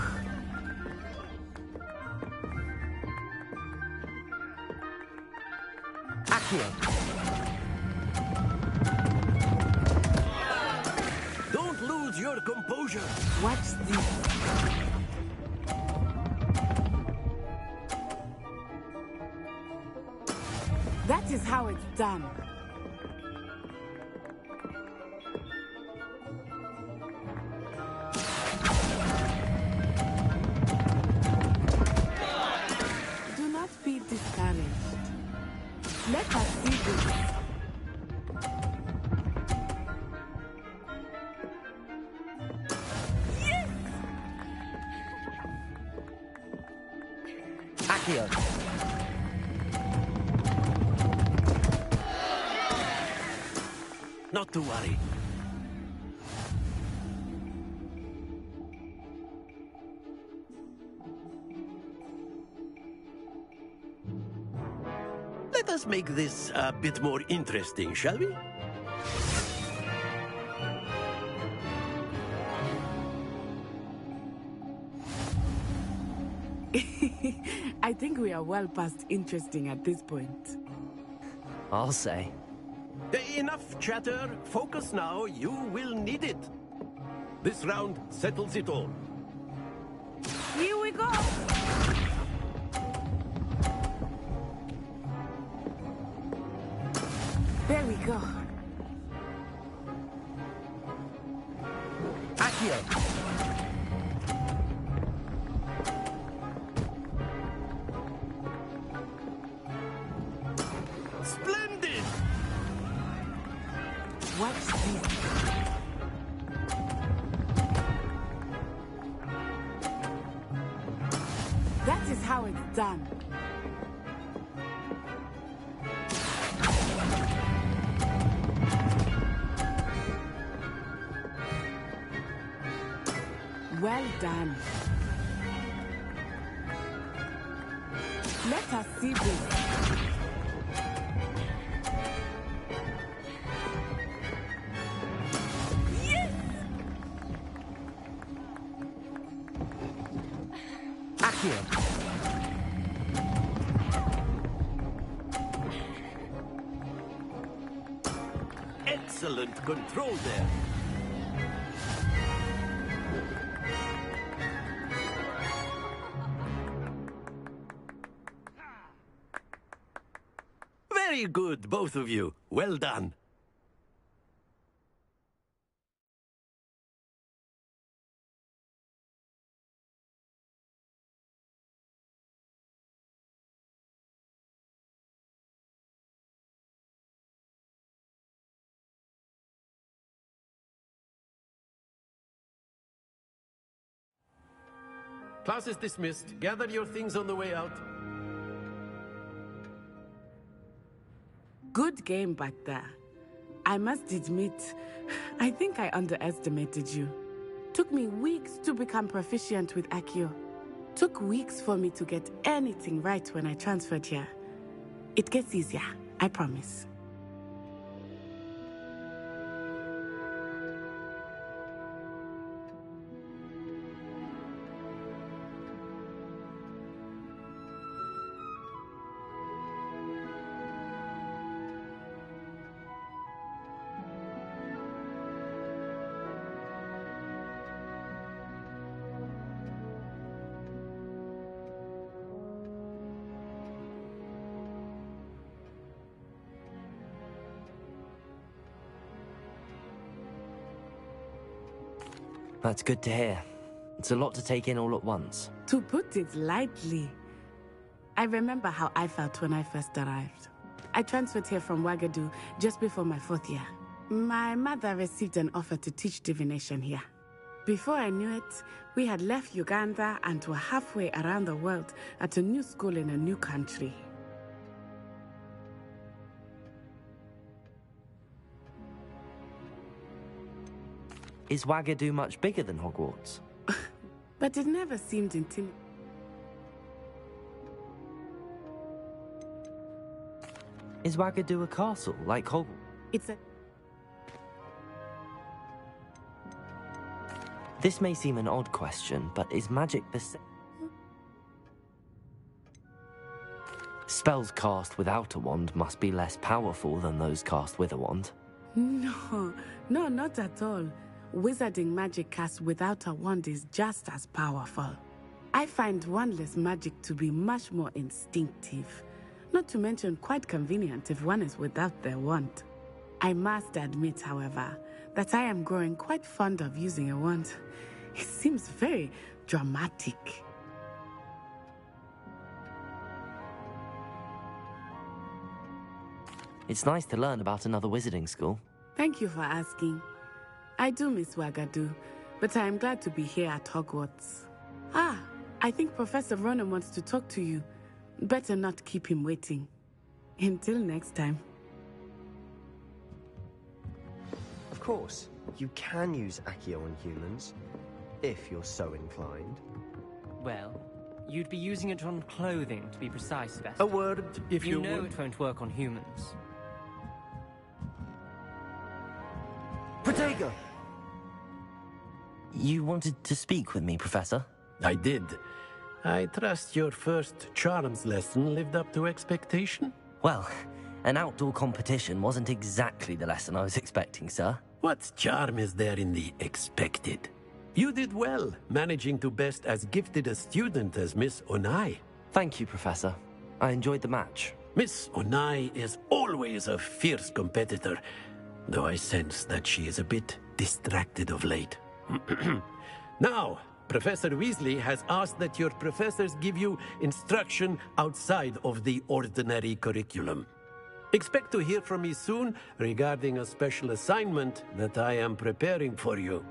Accio. Don't lose your composure. Watch this. That is how it's done. Do not be discouraged. Let us see this. Yes! Accio. Not to worry. Let us make this a bit more interesting, shall we? I think we are well past interesting at this point. I'll say. Enough chatter. Focus now. You will need it. This round settles it all. Here we go! Accio! Splendid! What's this? That is how it's done. Well done. Let us see this. Yes! Accio! Excellent control there. Very good, both of you. Well done. Class is dismissed. Gather your things on the way out. Good game back there. I must admit, I think I underestimated you. Took me weeks to become proficient with Accio. Took weeks for me to get anything right when I transferred here. It gets easier, I promise. That's good to hear. It's a lot to take in all at once. To put it lightly, I remember how I felt when I first arrived. I transferred here from Wagadu just before my 4th year. My mother received an offer to teach divination here. Before I knew it, we had left Uganda and were halfway around the world at a new school in a new country. Is Wagadu much bigger than Hogwarts? But it never seemed intimidating. Is Wagadu a castle, like Hogwarts? It's a... This may seem an odd question, but is magic the same? Spells cast without a wand must be less powerful than those cast with a wand. No, not at all. Wizarding magic cast without a wand is just as powerful. I find wandless magic to be much more instinctive. Not to mention quite convenient if one is without their wand. I must admit, however, that I am growing quite fond of using a wand. It seems very dramatic. It's nice to learn about another wizarding school. Thank you for asking. I do miss Wagadu, but I am glad to be here at Hogwarts. Ah, I think Professor Ronan wants to talk to you. Better not keep him waiting. Until next time. Of course, you can use Accio on humans, if you're so inclined. Well, you'd be using it on clothing, to be precise, Sebastian. A word, if you know would. it won't work on humans. Protego! You wanted to speak with me, Professor? I did. I trust your first charms lesson lived up to expectation? Well, an outdoor competition wasn't exactly the lesson I was expecting, sir. What charm is there in the expected? You did well, managing to best as gifted a student as Miss Onai. Thank you, Professor. I enjoyed the match. Miss Onai is always a fierce competitor, though I sense that she is a bit distracted of late. Now, Professor Weasley has asked that your professors give you instruction outside of the ordinary curriculum. Expect to hear from me soon regarding a special assignment that I am preparing for you.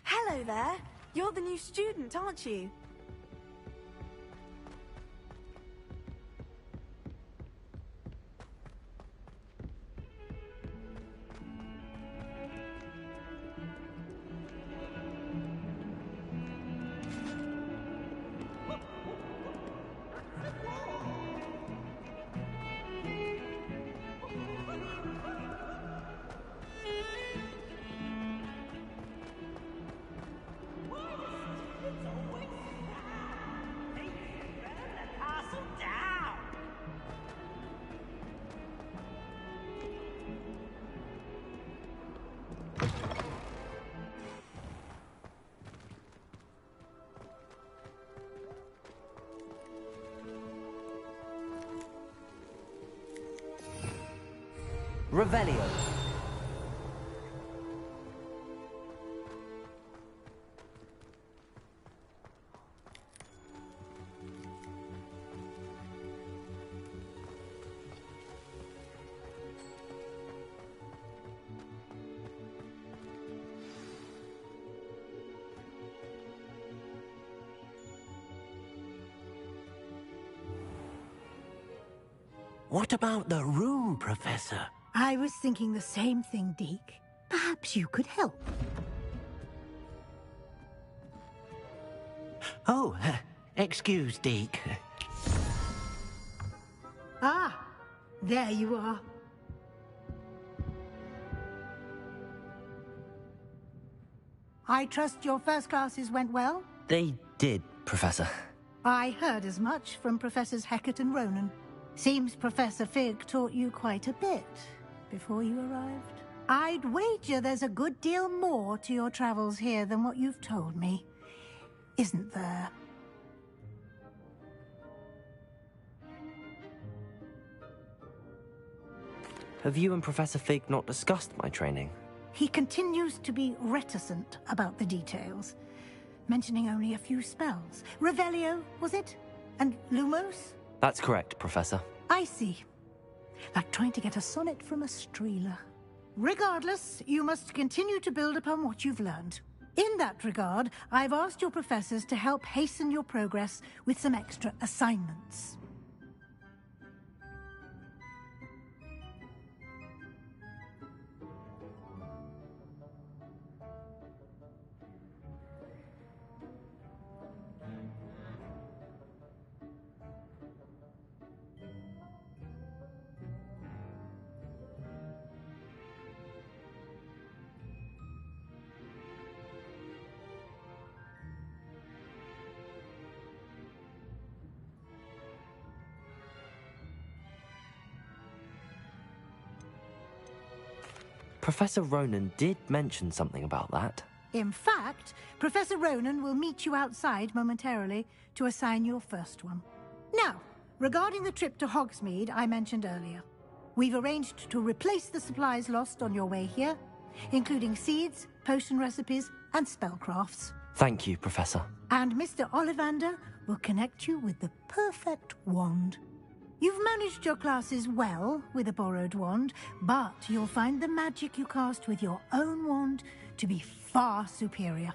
Hello there. You're the new student, aren't you? Revelio. What about the room, Professor? I was thinking the same thing, Deke. Perhaps you could help. Oh, excuse, Deke. Ah, there you are. I trust your first classes went well? They did, Professor. I heard as much from Professors Hecat and Ronan. Seems Professor Fig taught you quite a bit before you arrived. I'd wager there's a good deal more to your travels here than what you've told me. Isn't there? Have you and Professor Fig not discussed my training? He continues to be reticent about the details, mentioning only a few spells. Revelio, was it? And Lumos? That's correct, Professor. I see. Like trying to get a sonnet from a streeler. Regardless, you must continue to build upon what you've learned. In that regard, I've asked your professors to help hasten your progress with some extra assignments. Professor Ronan did mention something about that. In fact, Professor Ronan will meet you outside momentarily to assign your first one. Now, regarding the trip to Hogsmeade I mentioned earlier, we've arranged to replace the supplies lost on your way here, including seeds, potion recipes, and spellcrafts. Thank you, Professor. And Mr. Ollivander will connect you with the perfect wand. You've managed your classes well with a borrowed wand, but you'll find the magic you cast with your own wand to be far superior.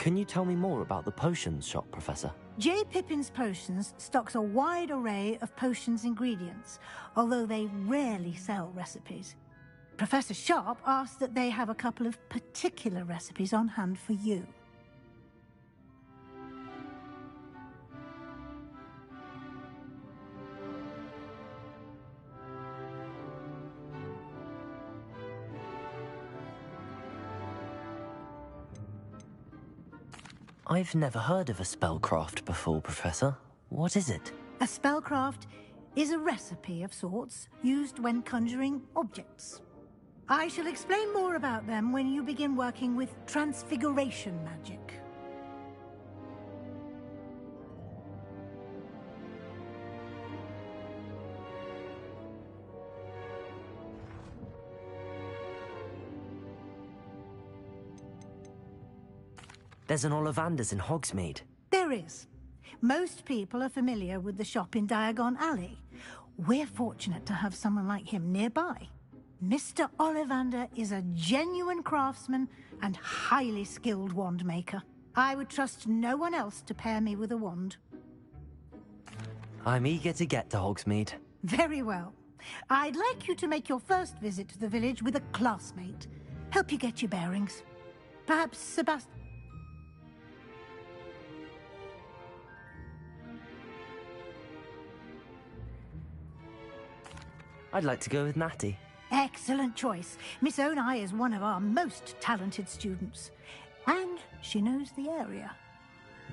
Can you tell me more about the potions shop, Professor? J. Pippin's Potions stocks a wide array of potions ingredients, although they rarely sell recipes. Professor Sharp asked that they have a couple of particular recipes on hand for you. I've never heard of a spellcraft before, Professor. What is it? A spellcraft is a recipe of sorts used when conjuring objects. I shall explain more about them when you begin working with transfiguration magic. There's an Ollivander's in Hogsmeade. There is. Most people are familiar with the shop in Diagon Alley. We're fortunate to have someone like him nearby. Mr. Ollivander is a genuine craftsman and highly skilled wand maker. I would trust no one else to pair me with a wand. I'm eager to get to Hogsmeade. Very well. I'd like you to make your first visit to the village with a classmate. Help you get your bearings. Perhaps Sebastian... I'd like to go with Natty. Excellent choice. Miss Onai is one of our most talented students. And she knows the area.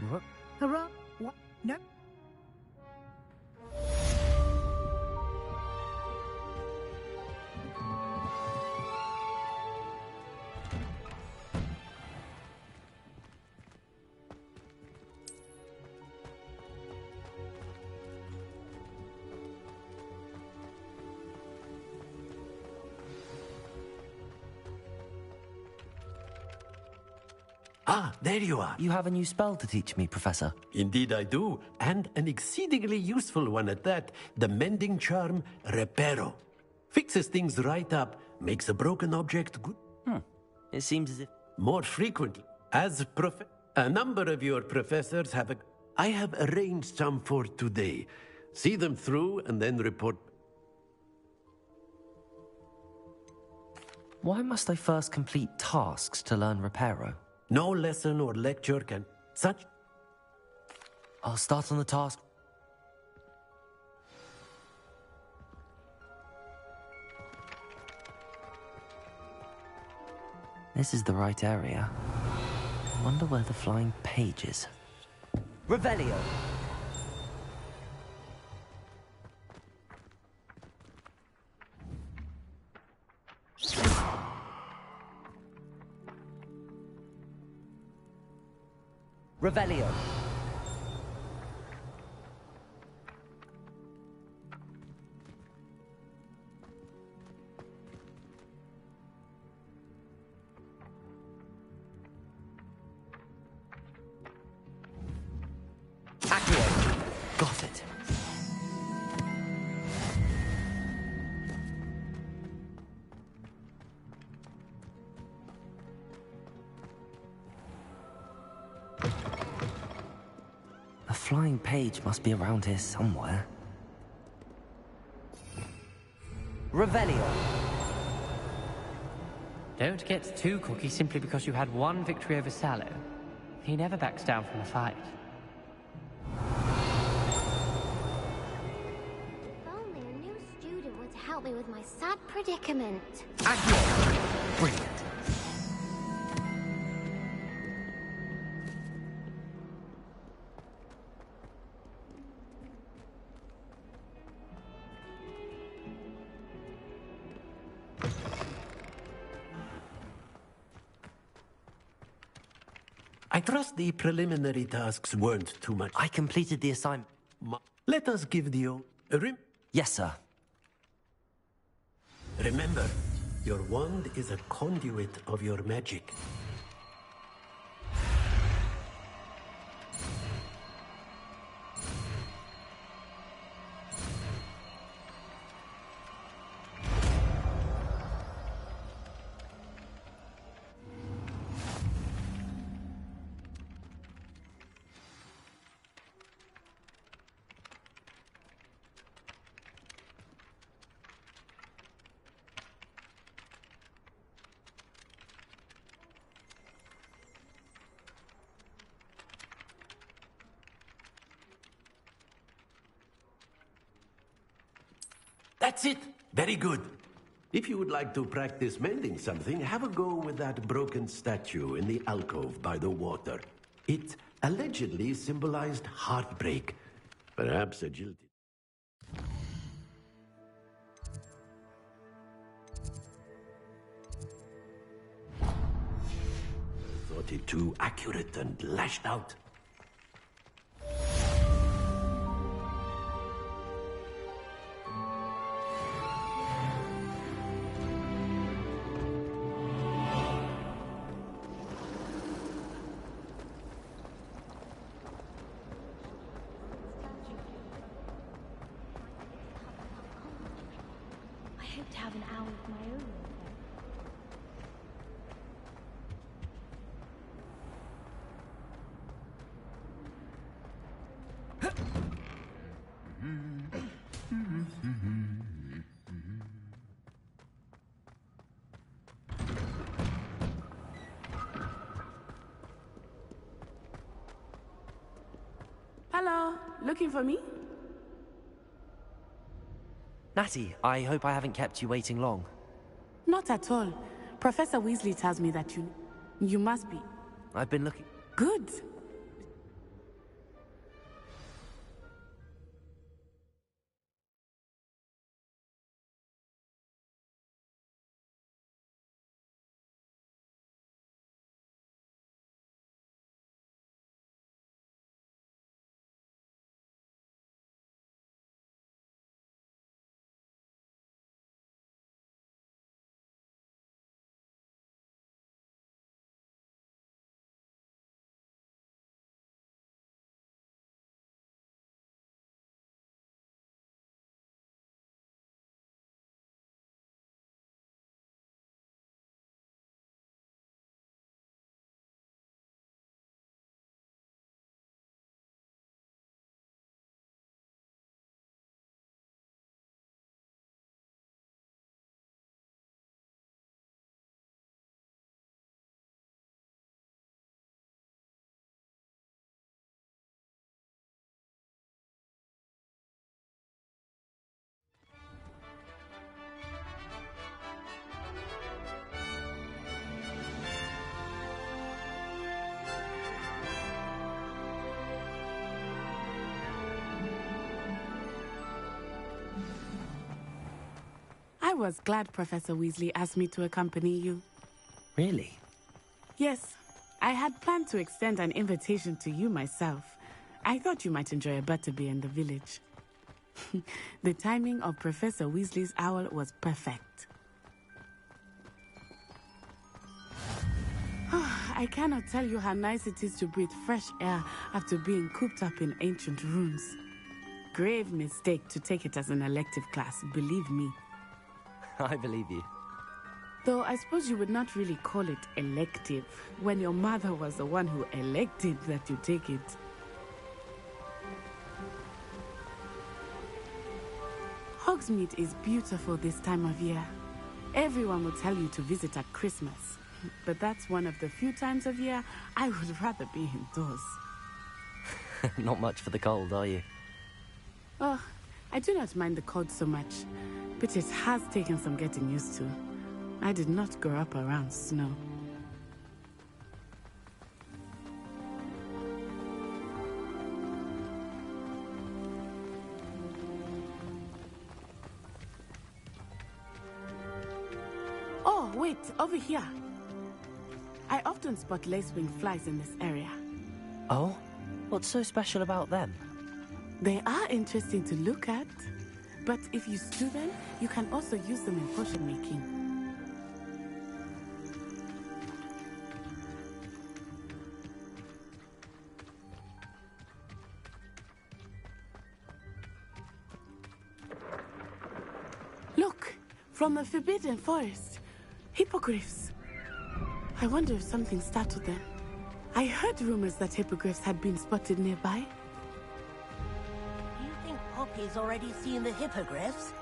What? Hurrah? What? No. Ah, there you are. You have a new spell to teach me, Professor. Indeed I do, and an exceedingly useful one at that. The mending charm, Reparo. Fixes things right up, makes a broken object good. It seems as if... More frequently. A number of your professors have I have arranged some for today. See them through and then report. Why must I first complete tasks to learn Reparo? No lesson or lecture can... I'll start on the task. This is the right area. I wonder where the flying page is. Revelio! Revelio. Accio. Got it. A flying page must be around here somewhere. Revelio. Don't get too cocky simply because you had one victory over Sallow. He never backs down from a fight. If only a new student were to help me with my sad predicament. Accio. Brilliant. I trust the preliminary tasks weren't too much. I completed the assignment. Let us give the old... Yes, sir. Remember, your wand is a conduit of your magic. That's it. Very good. If you would like to practice mending something, have a go with that broken statue in the alcove by the water. It allegedly symbolized heartbreak. Perhaps agility. Thought it too accurate and lashed out. I hope to have an hour of my own. Hello, looking for me? Natty, I hope I haven't kept you waiting long. Not at all. Professor Weasley tells me that you must be. I've been looking... Good. I was glad Professor Weasley asked me to accompany you. Really? Yes, I had planned to extend an invitation to you myself. I thought you might enjoy a butterbeer in the village. The timing of Professor Weasley's owl was perfect. I cannot tell you how nice it is to breathe fresh air after being cooped up in ancient rooms. Grave mistake to take it as an elective class, believe me. I believe you. Though I suppose you would not really call it elective when your mother was the one who elected that you take it. Hogsmeade is beautiful this time of year. Everyone will tell you to visit at Christmas, but that's one of the few times of year I would rather be indoors. Not much for the cold, are you? Oh, I do not mind the cold so much, but it has taken some getting used to. I did not grow up around snow. Oh, wait, over here. I often spot lacewing flies in this area. Oh? What's so special about them? They are interesting to look at, but if you stew them, you can also use them in potion making. Look, from the Forbidden Forest, hippogriffs. I wonder if something startled them. I heard rumors that hippogriffs had been spotted nearby. You think Poppy's already seen the hippogriffs?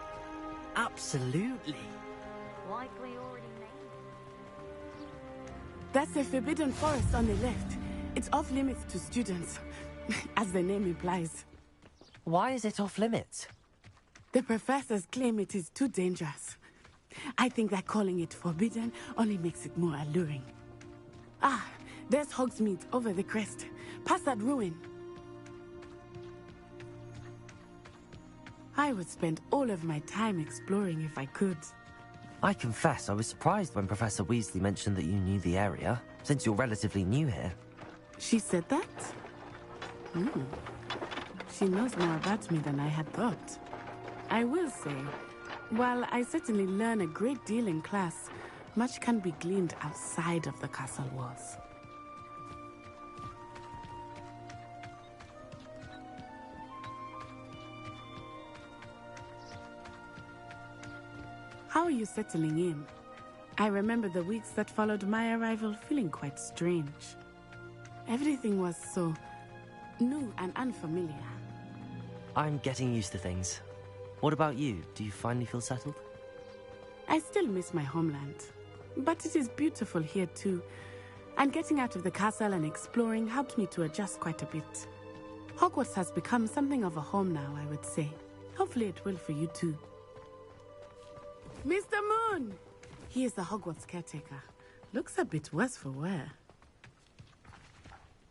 Absolutely. Likely already made. That's the Forbidden Forest on the left. It's off limits to students, as the name implies. Why is it off limits? The professors claim it is too dangerous. I think that calling it forbidden only makes it more alluring. Ah, there's Hogsmeade over the crest, past that ruin. I would spend all of my time exploring if I could. I confess I was surprised when Professor Weasley mentioned that you knew the area, since you're relatively new here. She said that? She knows more about me than I had thought. I will say, while I certainly learn a great deal in class, much can be gleaned outside of the castle walls. How are you settling in? I remember the weeks that followed my arrival feeling quite strange. Everything was so new and unfamiliar. I'm getting used to things. What about you? Do you finally feel settled? I still miss my homeland, but it is beautiful here too. And getting out of the castle and exploring helped me to adjust quite a bit. Hogwarts has become something of a home now, I would say. Hopefully it will for you too. Mr. Moon! He is the Hogwarts caretaker. Looks a bit worse for wear.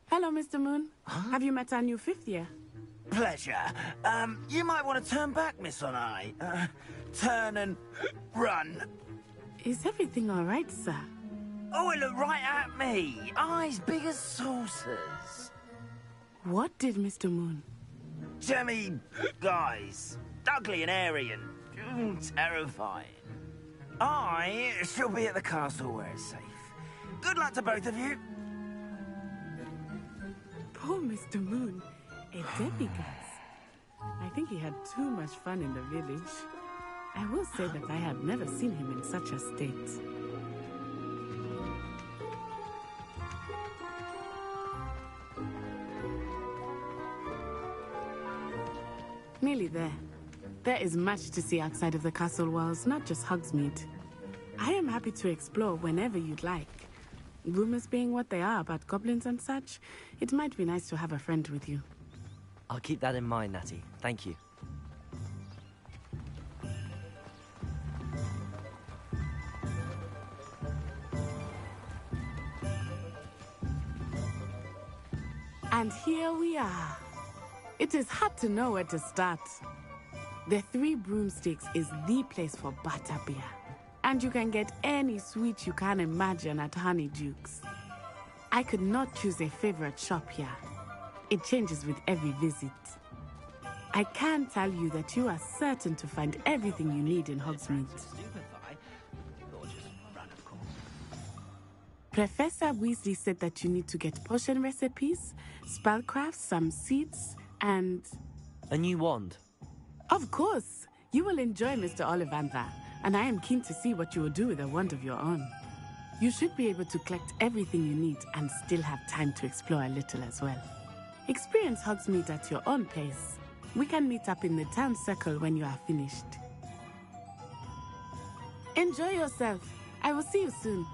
Hello, Mr. Moon. Have you met our new 5th year? Pleasure. You might want to turn back, Miss Onai. Turn and run. Is everything all right, sir? Oh, it looked right at me. Eyes big as saucers. What did Mr. Moon? Jemmy guys. Ugly and airy and terrifying. I shall be at the castle where it's safe. Good luck to both of you. Poor Mr. Moon. A demiguise. I think he had too much fun in the village. I will say that I have never seen him in such a state. Nearly there. There is much to see outside of the castle walls, not just Hogsmeade. I am happy to explore whenever you'd like. Rumors being what they are about goblins and such, it might be nice to have a friend with you. I'll keep that in mind, Natty. Thank you. And here we are. It is hard to know where to start. The Three Broomsticks is the place for butterbeer. And you can get any sweet you can imagine at Honeydukes. I could not choose a favorite shop here. It changes with every visit. I can tell you that you are certain to find everything you need in Hogsmeade. Professor Weasley said that you need to get potion recipes, spellcrafts, some seeds, and... a new wand. Of course! You will enjoy Mr. Ollivander, and I am keen to see what you will do with a wand of your own. You should be able to collect everything you need and still have time to explore a little as well. Experience Hogsmeade at your own pace. We can meet up in the town circle when you are finished. Enjoy yourself. I will see you soon.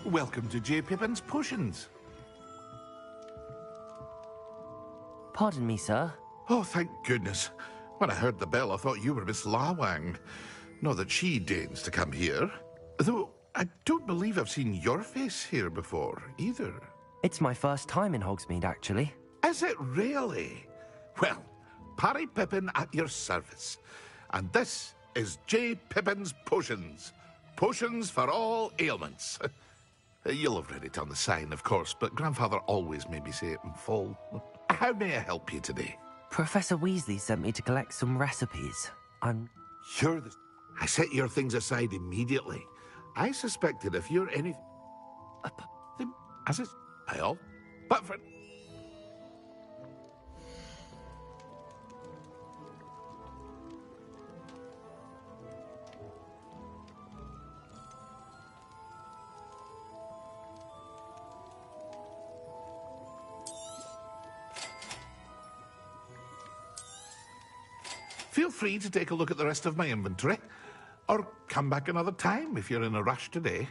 Welcome to J. Pippin's Potions. Pardon me, sir. Oh, thank goodness. When I heard the bell, I thought you were Miss Lawang. Not that she deigns to come here. Though, I don't believe I've seen your face here before, either. It's my first time in Hogsmeade, actually. Is it really? Well, Parry Pippin at your service. And this is J. Pippin's Potions. Potions for all ailments. You'll have read it on the sign, of course, but Grandfather always made me say it in full. How may I help you today? Professor Weasley sent me to collect some recipes. You're the... I set your things aside immediately. I suspected if you're any... As is... I all... But for... Feel free to take a look at the rest of my inventory, or come back another time if you're in a rush today.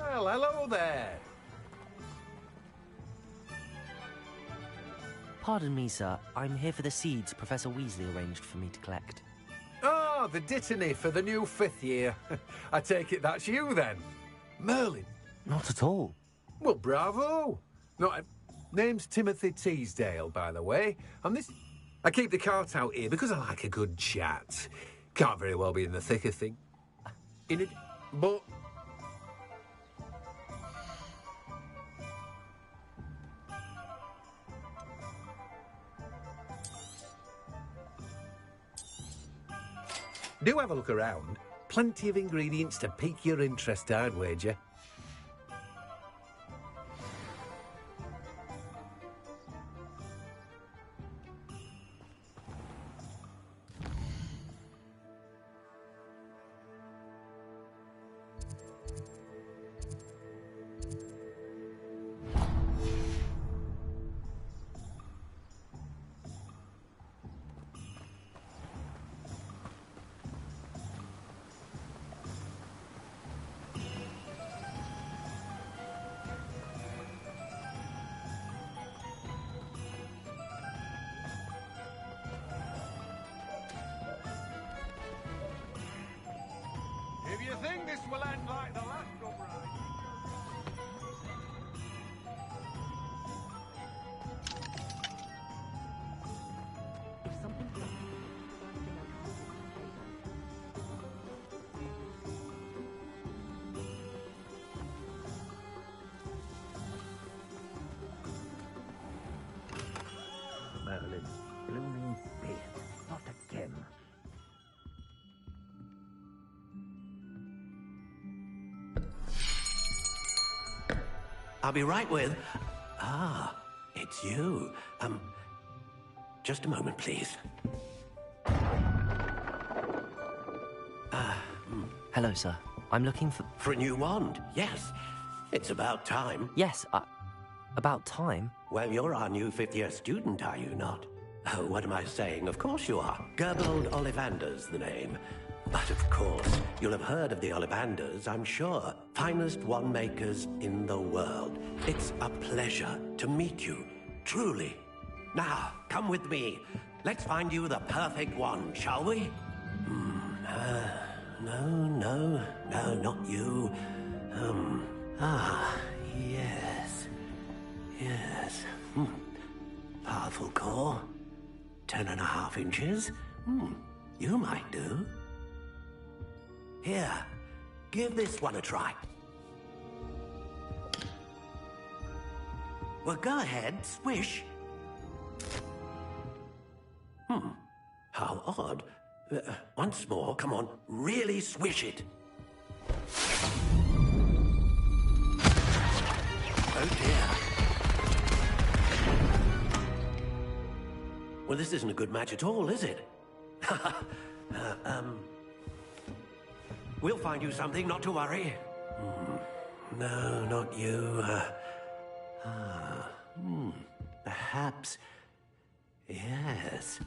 Well, hello there. Pardon me, sir. I'm here for the seeds Professor Weasley arranged for me to collect. Oh, the dittany for the new 5th year. I take it that's you, then. Merlin. Not at all. Well, bravo. No, name's Timothy Teasdale, by the way. I keep the cart out here because I like a good chat. Can't very well be in the thick of things. But... Do have a look around. Plenty of ingredients to pique your interest, I'd wager. If you think this will end like the last uprising... Merlin, blooming beard, not again. I'll be right with... Ah, it's you. Just a moment, please. Hello, sir. I'm looking for... For a new wand, yes. It's about time. Yes, about time? Well, you're our new 5th-year student, are you not? Oh, what am I saying? Of course you are. Gerbold Ollivander's the name. But of course, you'll have heard of the Ollivanders, I'm sure. Finest wand makers in the world. It's a pleasure to meet you, truly. Now, come with me. Let's find you the perfect wand, shall we? No, not you. Yes. Powerful core. 10.5 inches. You might do. Here, give this one a try. Well, go ahead, swish. How odd. Once more, come on, really swish it. Oh dear. Well, this isn't a good match at all, is it? We'll find you something, not to worry. No, not you. Perhaps. Yes.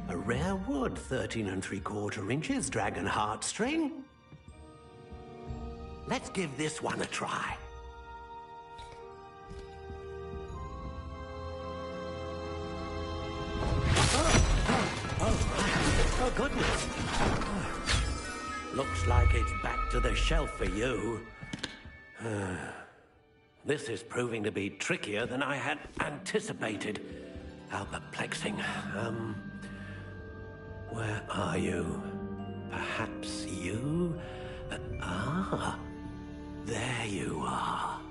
A rare wood, 13 3/4 inches, dragon heartstring. Let's give this one a try. Oh, goodness. Looks like it's back to the shelf for you. This is proving to be trickier than I had anticipated. How perplexing. Where are you? Perhaps you? There you are.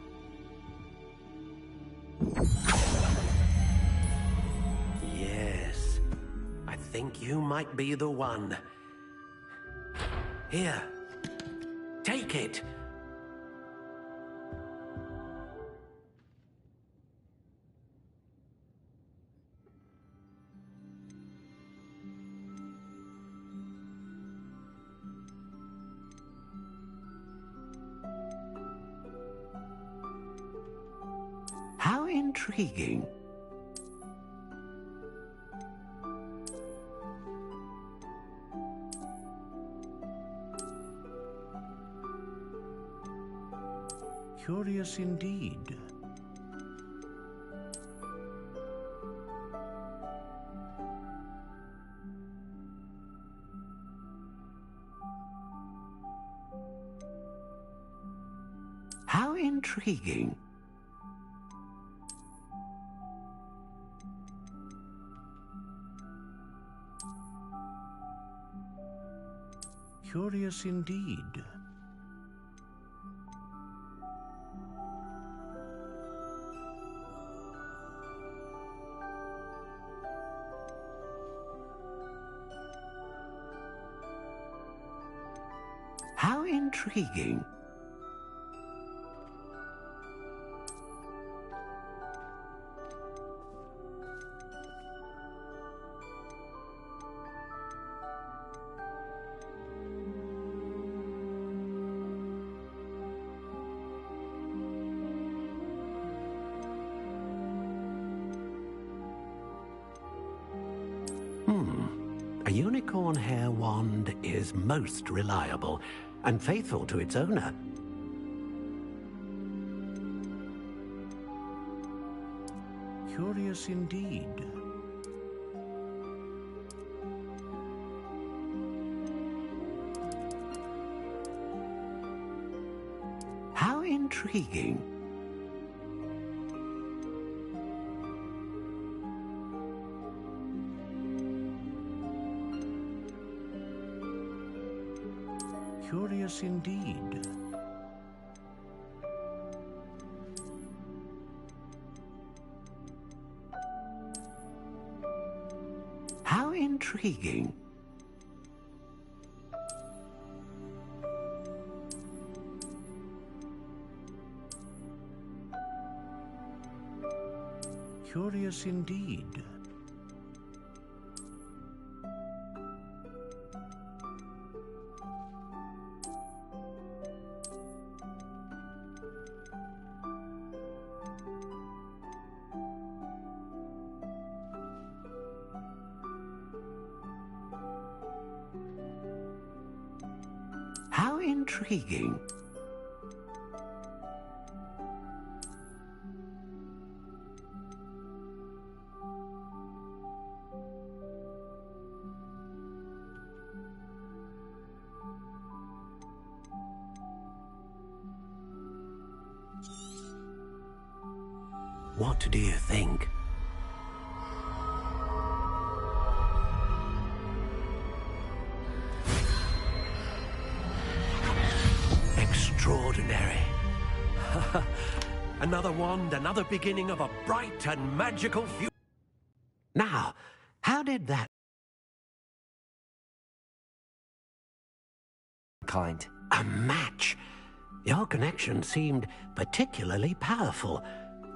Yes, I think you might be the one. Here, take it. How intriguing. Curious indeed. How intriguing. Curious indeed. How intriguing. A unicorn hair wand is most reliable and faithful to its owner. Curious indeed. How intriguing. Curious indeed. How intriguing. Curious indeed. How intriguing. What do you think? bond another beginning of a bright and magical future. Now, how did that... Kind. A match? Your connection seemed particularly powerful.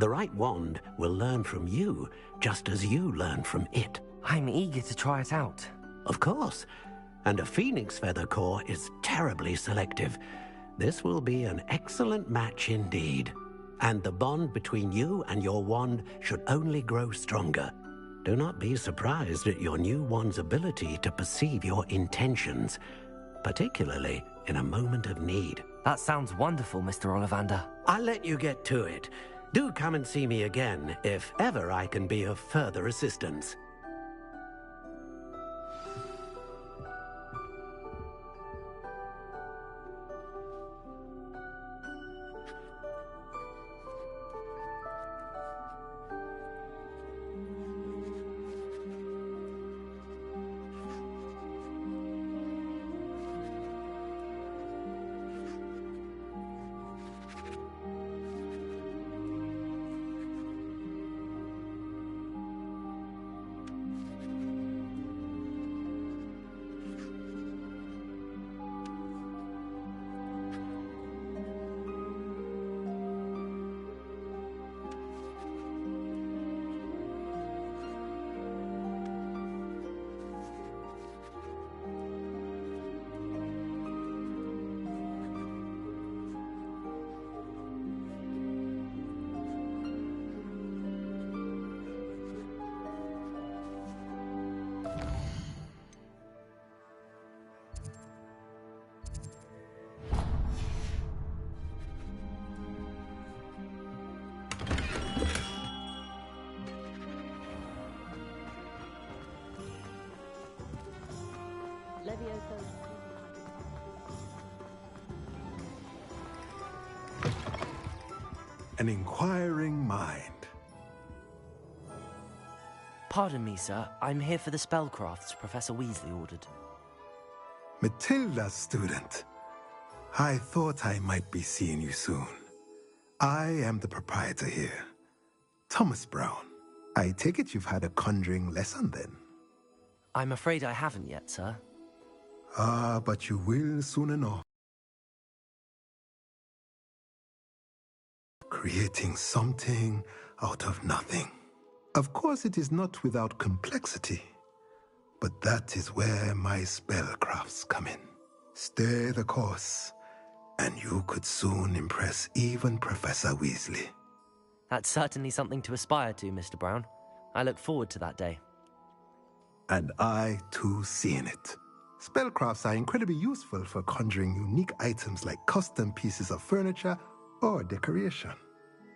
The right wand will learn from you, just as you learn from it. I'm eager to try it out. Of course. And a phoenix feather core is terribly selective. This will be an excellent match indeed. And the bond between you and your wand should only grow stronger. Do not be surprised at your new wand's ability to perceive your intentions, particularly in a moment of need. That sounds wonderful, Mr. Ollivander. I'll let you get to it. Do come and see me again if ever I can be of further assistance. An inquiring mind. Pardon me, sir. I'm here for the spellcrafts Professor Weasley ordered. Matilda's student. I thought I might be seeing you soon. I am the proprietor here, Thomas Brown. I take it you've had a conjuring lesson then? I'm afraid I haven't yet, sir. Ah, but you will soon enough. Creating something out of nothing. Of course, it is not without complexity, but that is where my spellcrafts come in. Stay the course, and you could soon impress even Professor Weasley. That's certainly something to aspire to, Mr. Brown. I look forward to that day. And I, too, seeing it. Spellcrafts are incredibly useful for conjuring unique items like custom pieces of furniture or decoration.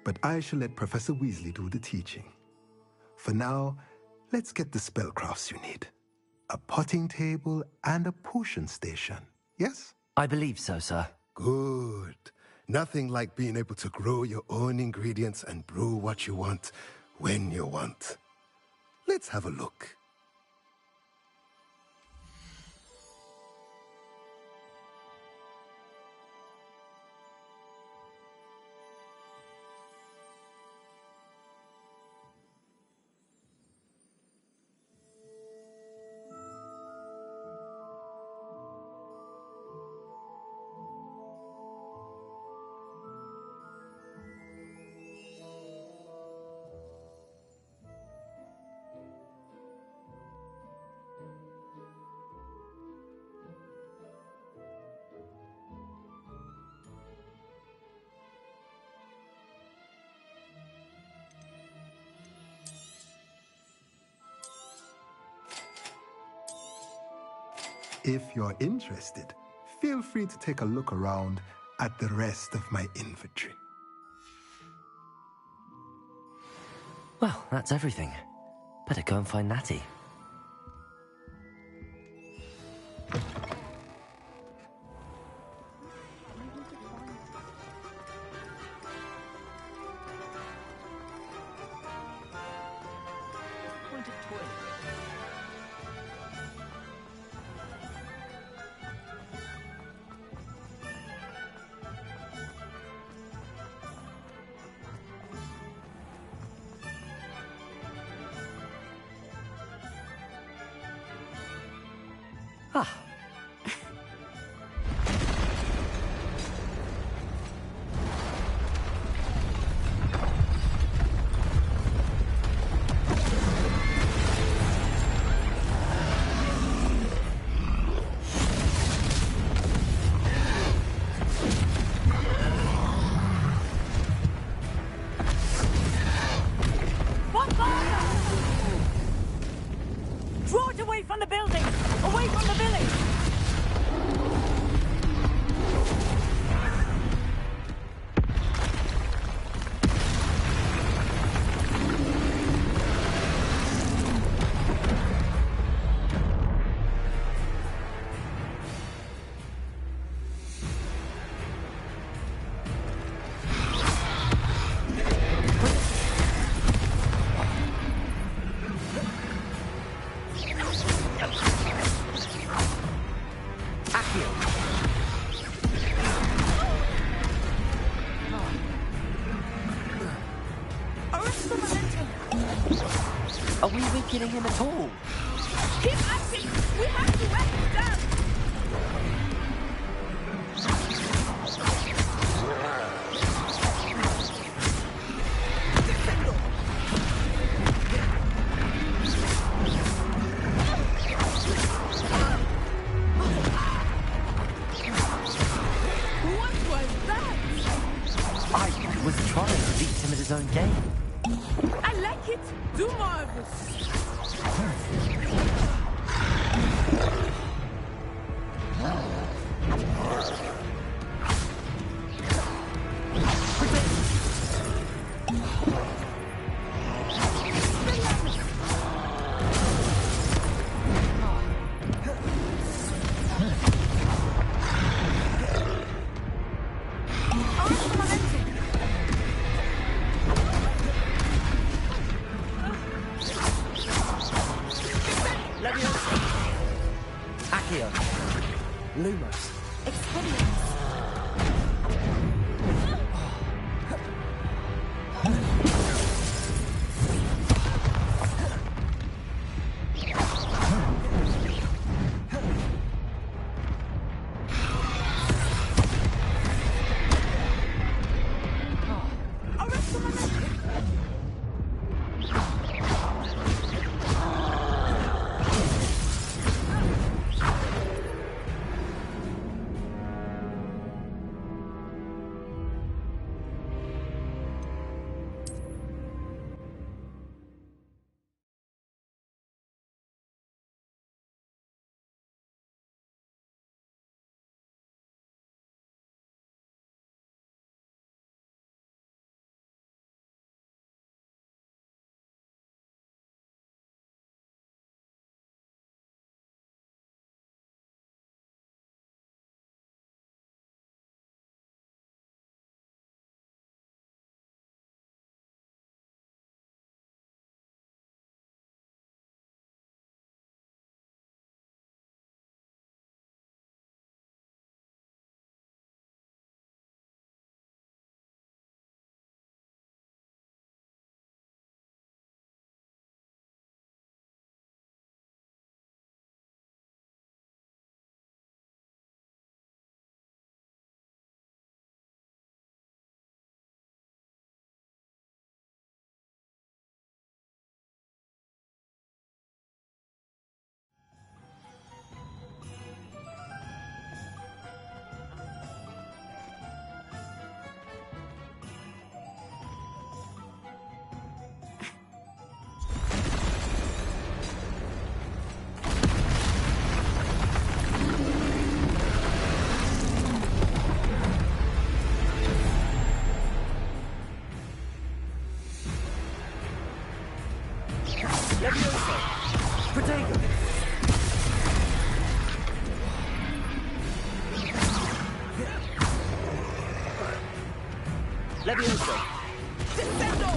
But I shall let Professor Weasley do the teaching. For now, let's get the spellcrafts you need. A potting table and a potion station, yes? I believe so, sir. Good. Nothing like being able to grow your own ingredients and brew what you want, when you want. Let's have a look. If you're interested, feel free to take a look around at the rest of my inventory. Well, that's everything. Better go and find Natty. Ah. Draw it away from the building! Away from the village! Are we weakening him at all? Keep acting! We have to wear him down! What was that? I was trying to beat him at his own game. I like it! Do more of it! Accio. Lumos. Levioso. Descendo!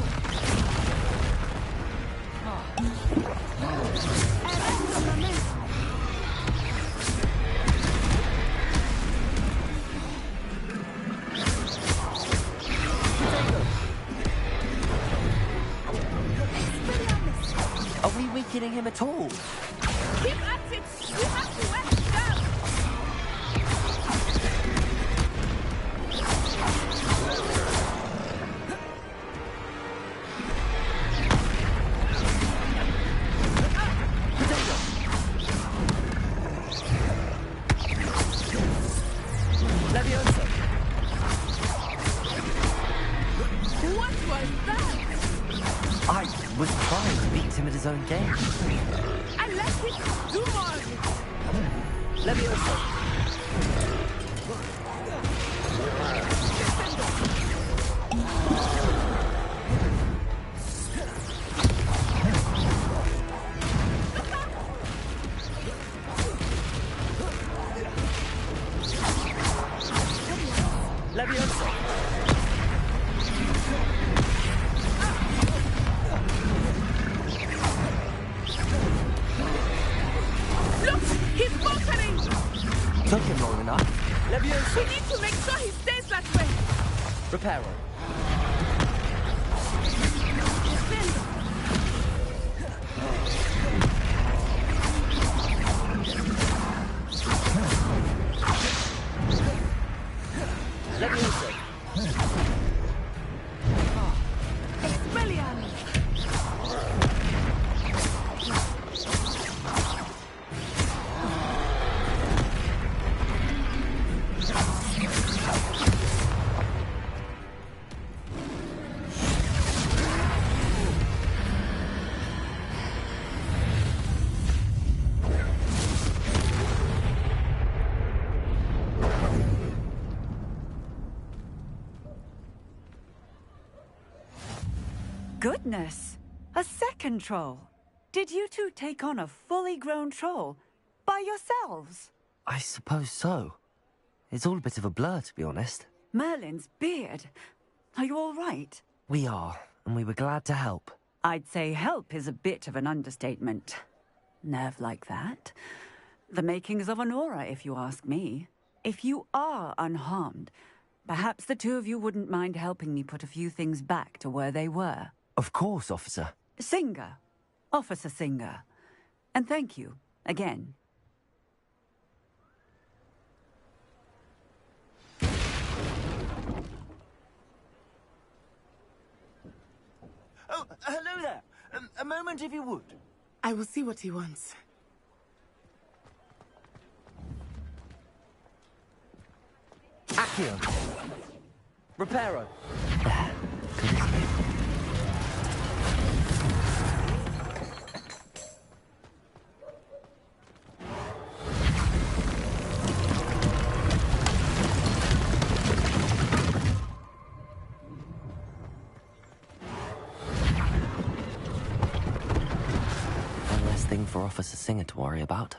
Are we weakening him at all? Keep at it! We have to win! I was trying to beat him at his own game. And let him do more of it. Leviosa. Leviosa. Look! He's faltering! Took him long enough. Leviosa. We need to make sure he stays that way! Reparo. Leviosa. Expelliarmus! Goodness! A second troll. Did you two take on a fully grown troll by yourselves? I suppose so. It's all a bit of a blur, to be honest. Merlin's beard. Are you all right? We are, and we were glad to help. I'd say help is a bit of an understatement. Nerve like that. The makings of an aura, if you ask me. If you are unharmed, perhaps the two of you wouldn't mind helping me put a few things back to where they were. Of course, officer. Singer. Officer Singer. And thank you, again. Oh, hello there. A moment, if you would. I will see what he wants. Accio. Reparo. One less thing for Officer Singer to worry about.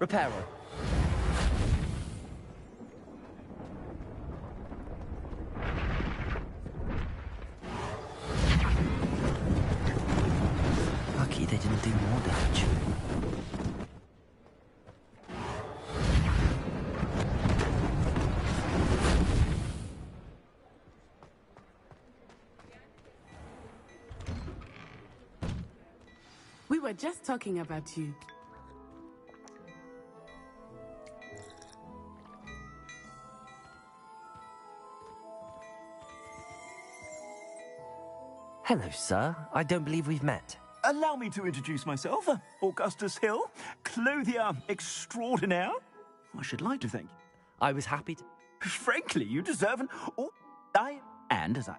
Reparo. Lucky they didn't do more damage. We were just talking about you. Hello, sir. I don't believe we've met. Allow me to introduce myself. Augustus Hill, clothier extraordinaire. I should like to thank you. I was happy to... Frankly, you deserve an... And as I...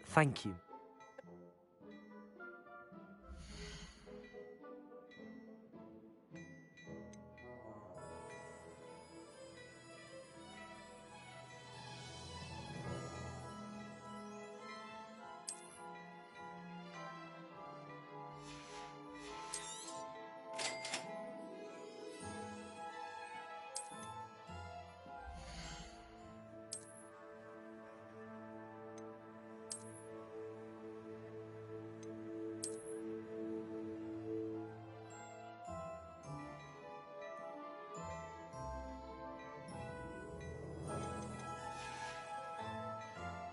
Thank you.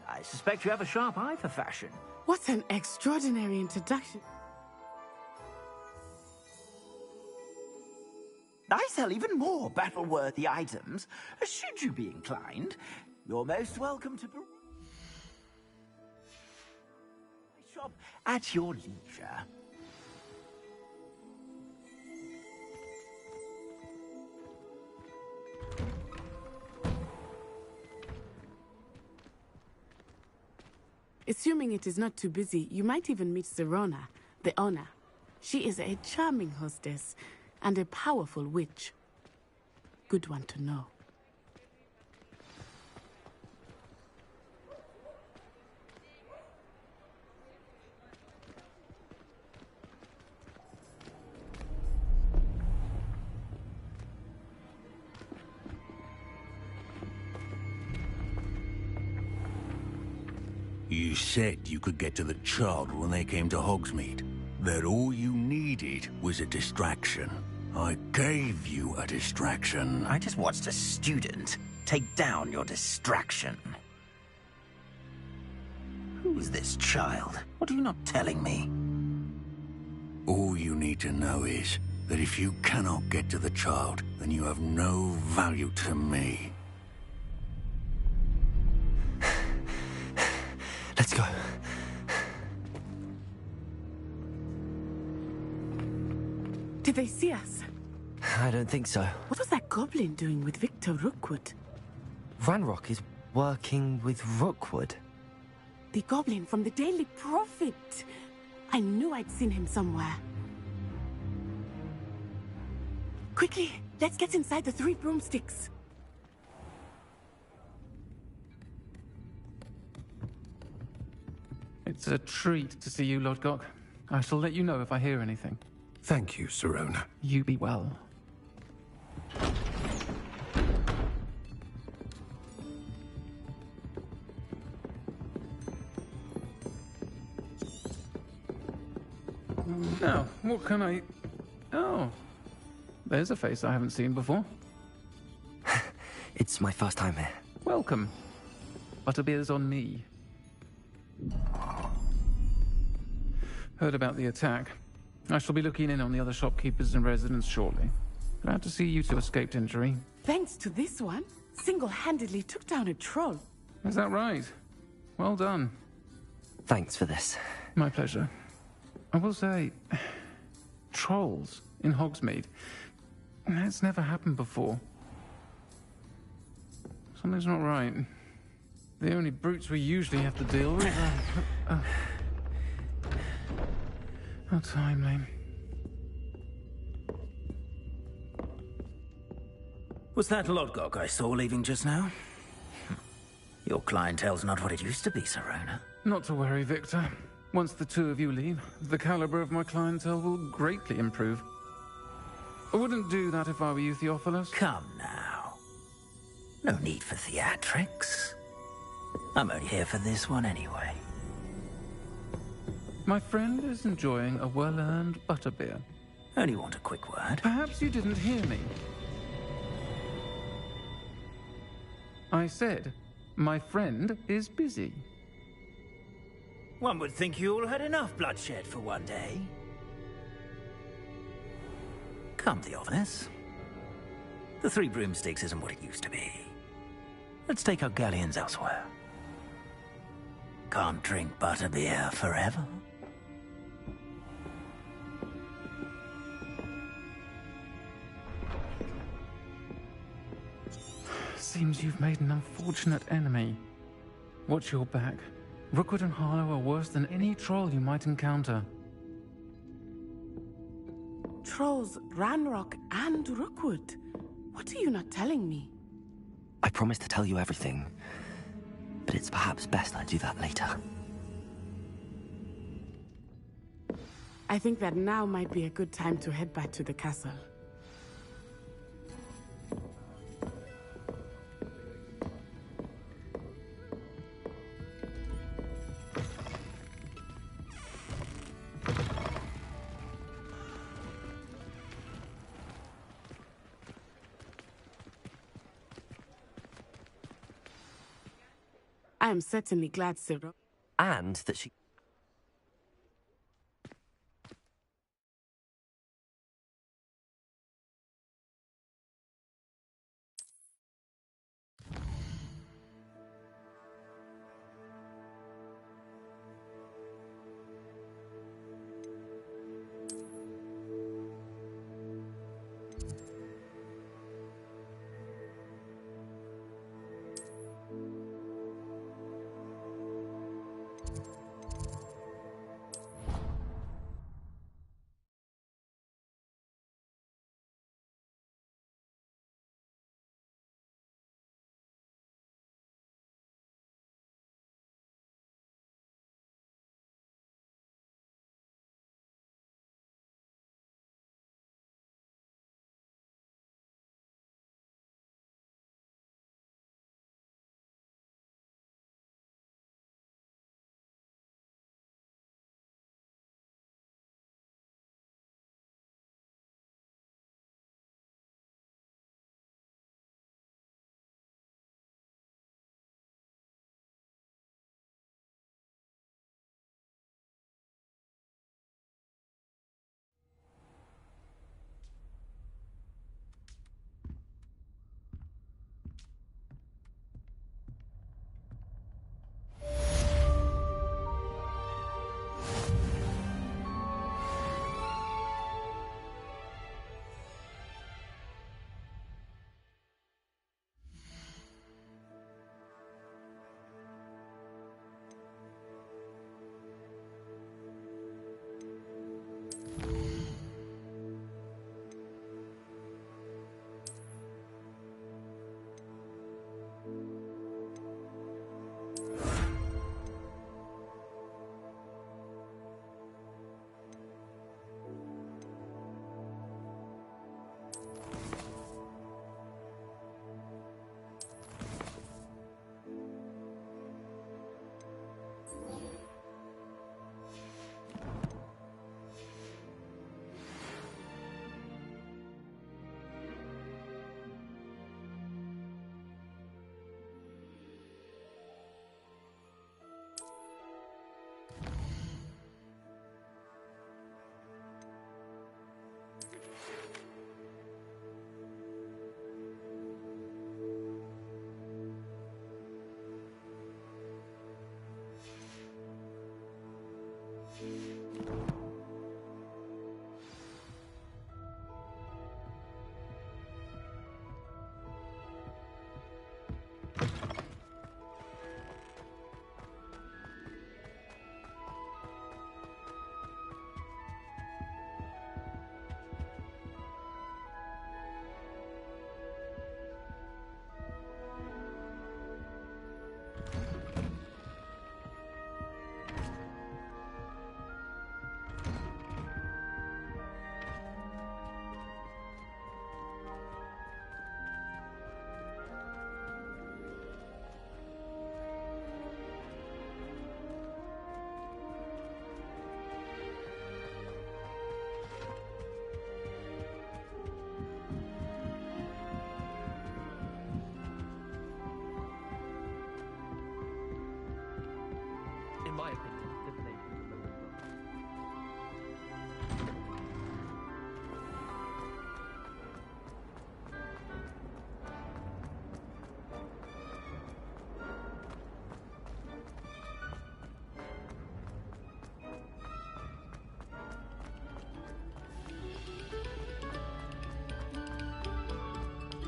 I suspect you have a sharp eye for fashion. What an extraordinary introduction. I sell even more battle-worthy items, should you be inclined. You're most welcome to... shop at your leisure. Assuming it is not too busy, you might even meet Serona, the owner. She is a charming hostess and a powerful witch. Good one to know. You said you could get to the child when they came to Hogsmeade. That all you needed was a distraction. I gave you a distraction. I just watched a student take down your distraction. Who's this child? What are you not telling me? All you need to know is that if you cannot get to the child, then you have no value to me. Let's go. Did they see us? I don't think so. What was that goblin doing with Victor Rookwood? Ranrock is working with Rookwood. The goblin from the Daily Prophet. I knew I'd seen him somewhere. Quickly, let's get inside the 3 broomsticks. It's a treat to see you, Lodgok. I shall let you know if I hear anything. Thank you, Serona. You be well. Now, what can I... Oh, there's a face I haven't seen before. It's my first time here. Welcome. Butterbeer's on me. Heard about the attack. I shall be looking in on the other shopkeepers and residents shortly. Glad to see you two escaped injury. Thanks to this one, single-handedly took down a troll. Is that right? Well done. Thanks for this. My pleasure. I will say, trolls in Hogsmeade. That's never happened before. Something's not right. The only brutes we usually have to deal with are... How timely. Was that Lodgok I saw leaving just now? Your clientele's not what it used to be, Serona. Not to worry, Victor. Once the two of you leave, the caliber of my clientele will greatly improve. I wouldn't do that if I were you, Theophilus. Come now. No need for theatrics. I'm only here for this one anyway. My friend is enjoying a well-earned butterbeer. Only want a quick word. Perhaps you didn't hear me. I said, my friend is busy. One would think you all had enough bloodshed for one day. Come, Theophilus. The 3 broomsticks isn't what it used to be. Let's take our galleons elsewhere. Can't drink butterbeer forever. Seems you've made an unfortunate enemy. Watch your back. Rookwood and Harlow are worse than any troll you might encounter. Trolls, Ranrock, and Rookwood. What are you not telling me? I promised to tell you everything, but it's perhaps best I do that later. I think that now might be a good time to head back to the castle. I am certainly glad, Cyril. And that she... my opinion, divination is the most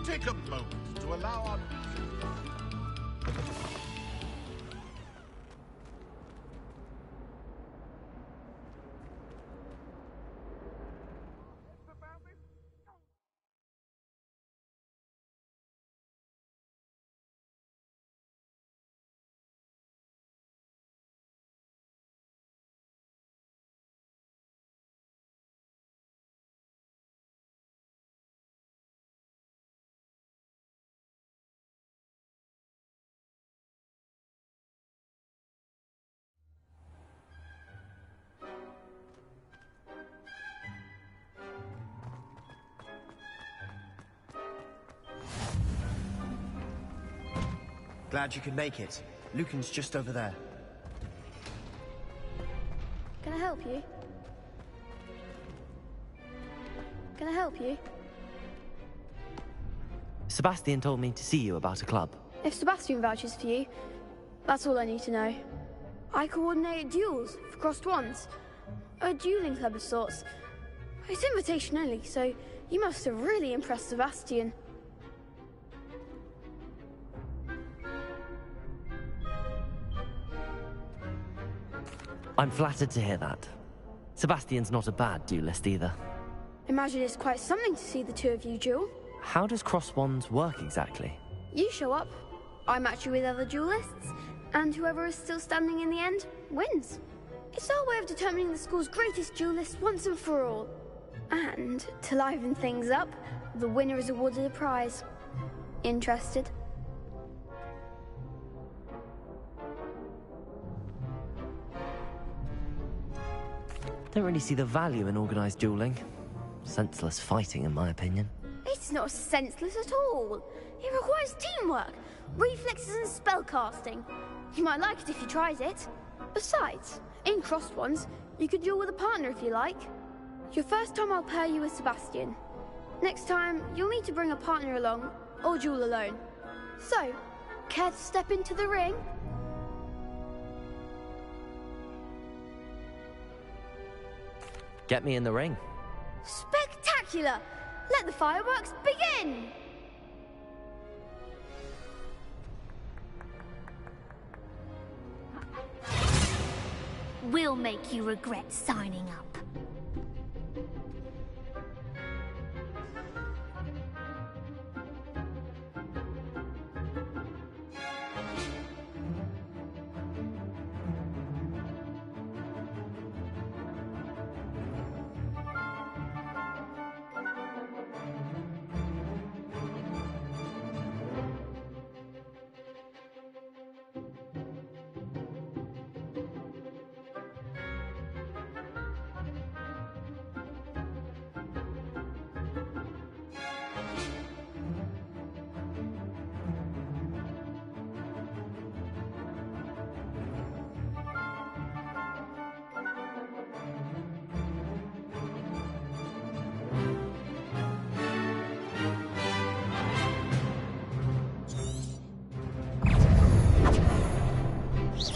Take a moment to allow our... Glad you could make it. Lucan's just over there. Can I help you? Can I help you? Sebastian told me to see you about a club. If Sebastian vouches for you, that's all I need to know. I coordinate duels for crossed ones. A dueling club of sorts. It's invitation only, so you must have really impressed Sebastian. I'm flattered to hear that. Sebastian's not a bad duelist either. Imagine it's quite something to see the two of you duel. How does cross wands work exactly? You show up, I match you with other duelists, and whoever is still standing in the end wins. It's our way of determining the school's greatest duelist once and for all. And to liven things up, the winner is awarded a prize. Interested? Don't really see the value in organised dueling. Senseless fighting, in my opinion. It's not senseless at all. It requires teamwork, reflexes and spellcasting. You might like it if you tried it. Besides, in crossed ones, you could duel with a partner if you like. Your first time I'll pair you with Sebastian. Next time, you'll need to bring a partner along, or duel alone. So, care to step into the ring? Get me in the ring. Spectacular! Let the fireworks begin! We'll make you regret signing up.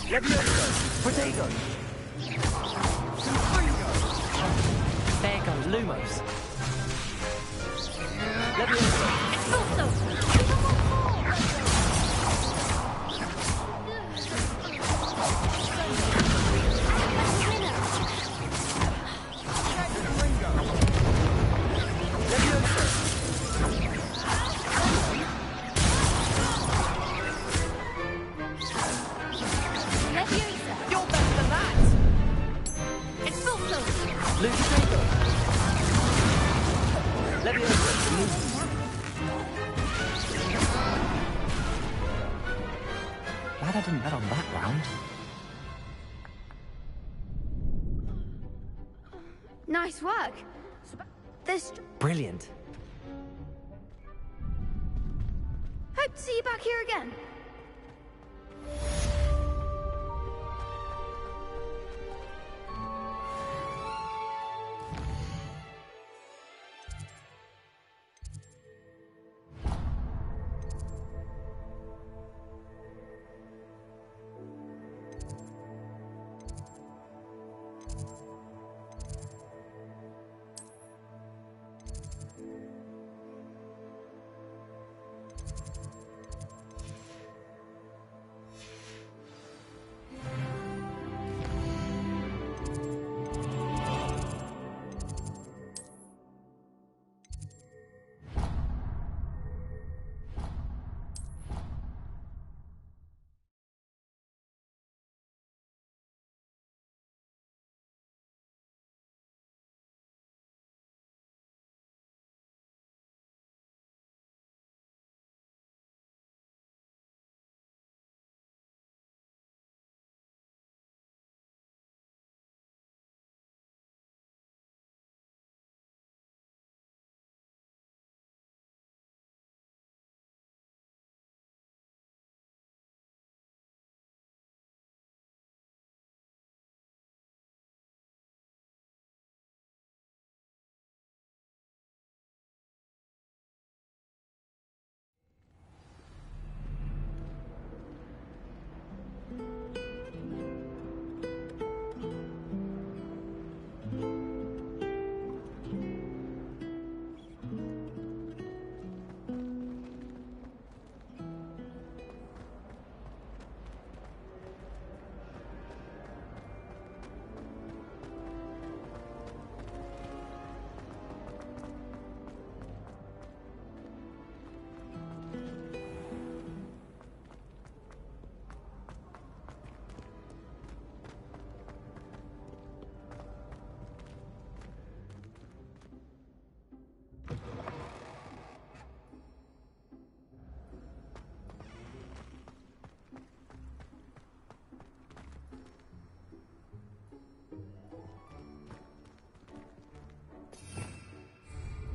Levioso! Protego! There you go, Lumos! Levioso! Expulso! Glad I didn't bet on that round. Nice work. This... Brilliant. Hope to see you back here again.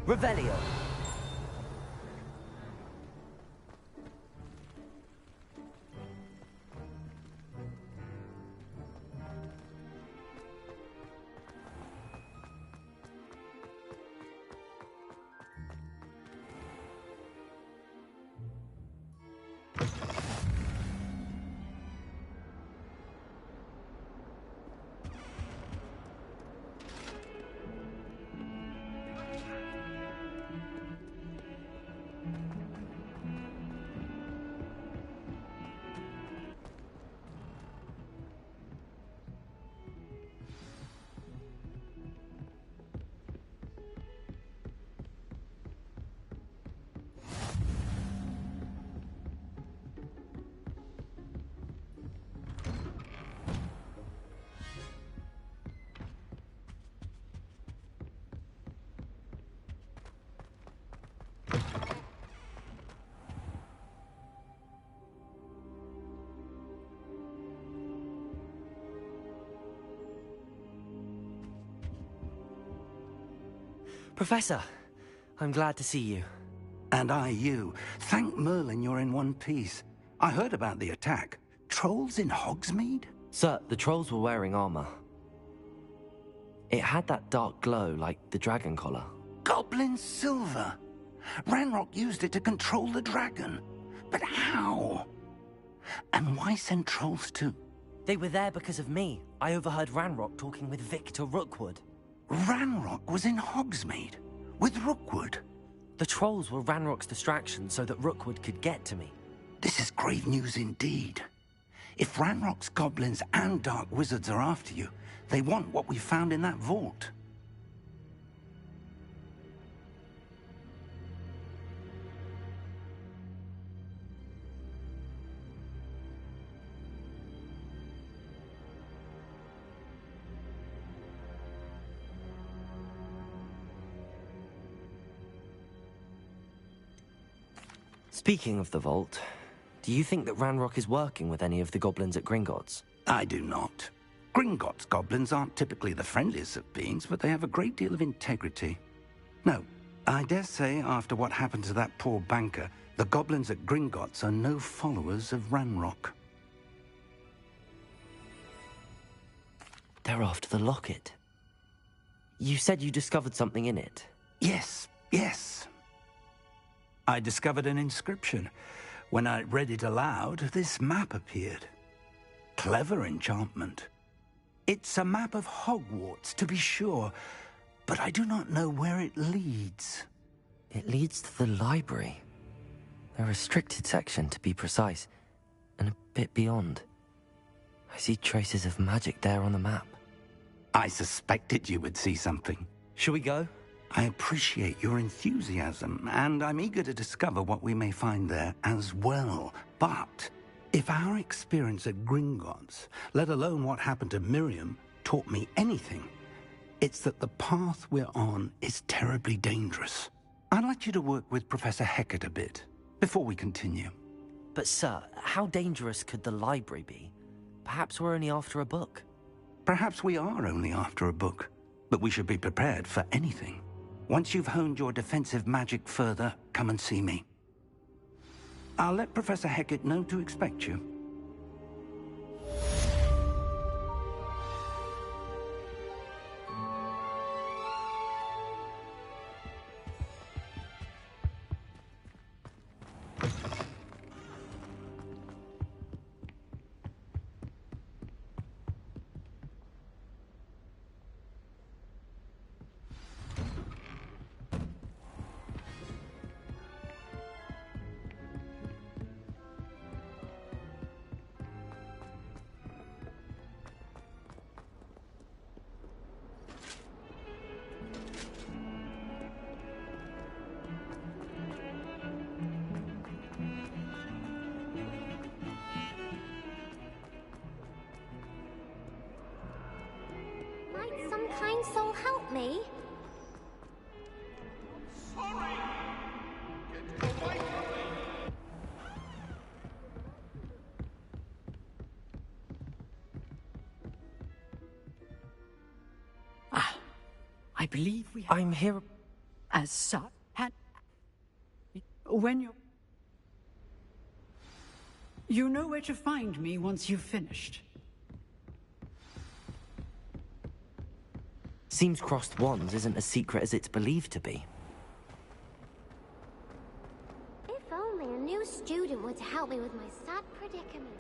Revelio. Professor, I'm glad to see you. And I you. Thank Merlin you're in one piece. I heard about the attack. Trolls in Hogsmeade? Sir, the trolls were wearing armor. It had that dark glow like the dragon collar. Goblin silver! Ranrock used it to control the dragon. But how? And why send trolls too? They were there because of me. I overheard Ranrock talking with Victor Rookwood. Ranrock was in Hogsmeade? With Rookwood? The trolls were Ranrock's distraction so that Rookwood could get to me. This is grave news indeed. If Ranrock's goblins and dark wizards are after you, they want what we found in that vault. Speaking of the vault, do you think that Ranrock is working with any of the goblins at Gringotts? I do not. Gringotts goblins aren't typically the friendliest of beings, but they have a great deal of integrity. No, I dare say after what happened to that poor banker, the goblins at Gringotts are no followers of Ranrock. They're after the locket. You said you discovered something in it. Yes, yes. I discovered an inscription. When I read it aloud, this map appeared. Clever enchantment. It's a map of Hogwarts, to be sure, but I do not know where it leads. It leads to the library. A restricted section, to be precise, and a bit beyond. I see traces of magic there on the map. I suspected you would see something. Shall we go? I appreciate your enthusiasm, and I'm eager to discover what we may find there as well. But if our experience at Gringotts, let alone what happened to Miriam, taught me anything, it's that the path we're on is terribly dangerous. I'd like you to work with Professor Hecat a bit before we continue. But sir, how dangerous could the library be? Perhaps we're only after a book. Perhaps we are only after a book, but we should be prepared for anything. Once you've honed your defensive magic further, come and see me. I'll let Professor Hecat know to expect you. Might some kind soul help me? Sorry! Get away from me! I believe we have... I'm here... as such. And when you know where to find me once you've finished. Seems crossed wands isn't as secret as it's believed to be. If only a new student were to help me with my sad predicament.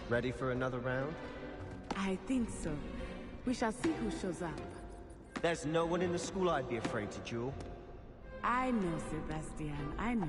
Ready for another round? I think so. We shall see who shows up. There's no one in the school I'd be afraid to duel. I know, Sebastian. I know.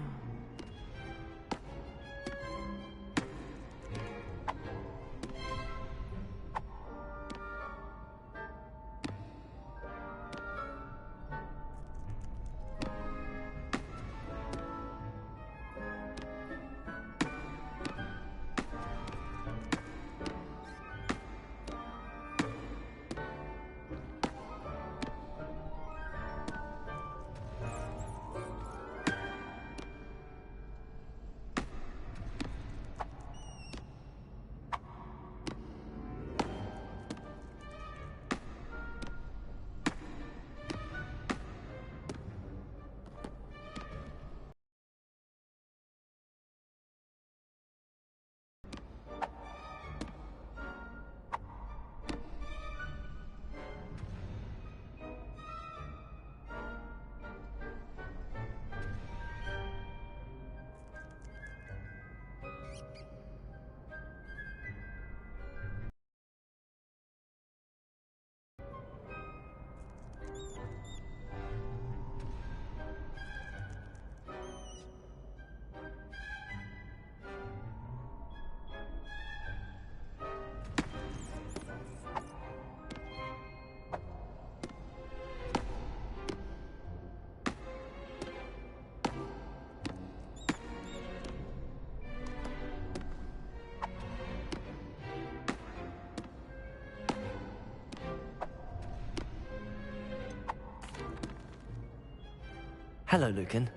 Hello, Lucan.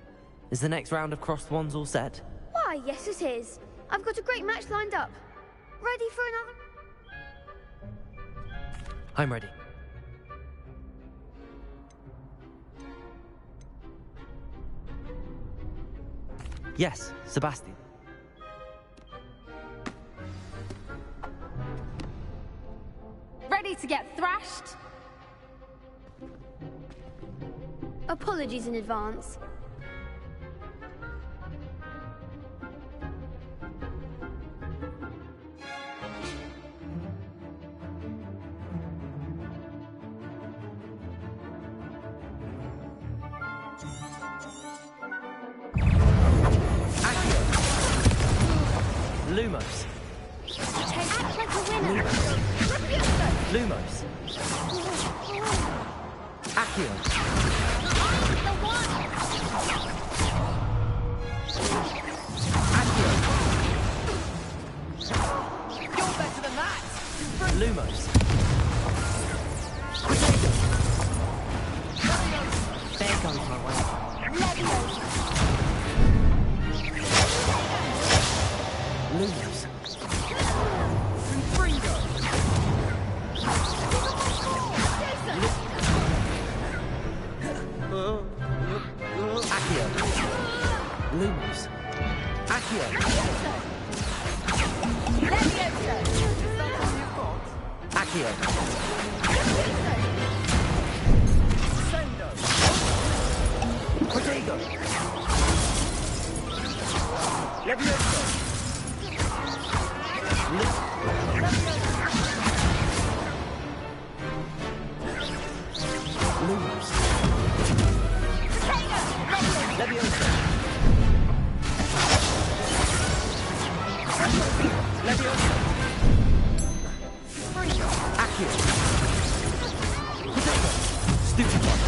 Is the next round of crossed wands all set? Why, yes it is. I've got a great match lined up. Ready for another? I'm ready. Yes, Sebastian. Ready to get thrashed? Apologies in advance. Lumos. Act like a winner. Lumos. Accio. The one. Accio. You're better than that! Lumos. There goes my way. Lumos. Accio. Lumos. Accio. Accio. Protego. Levioso. Lumos. Levioso. Levioso. Accio. Protego. Stupid one.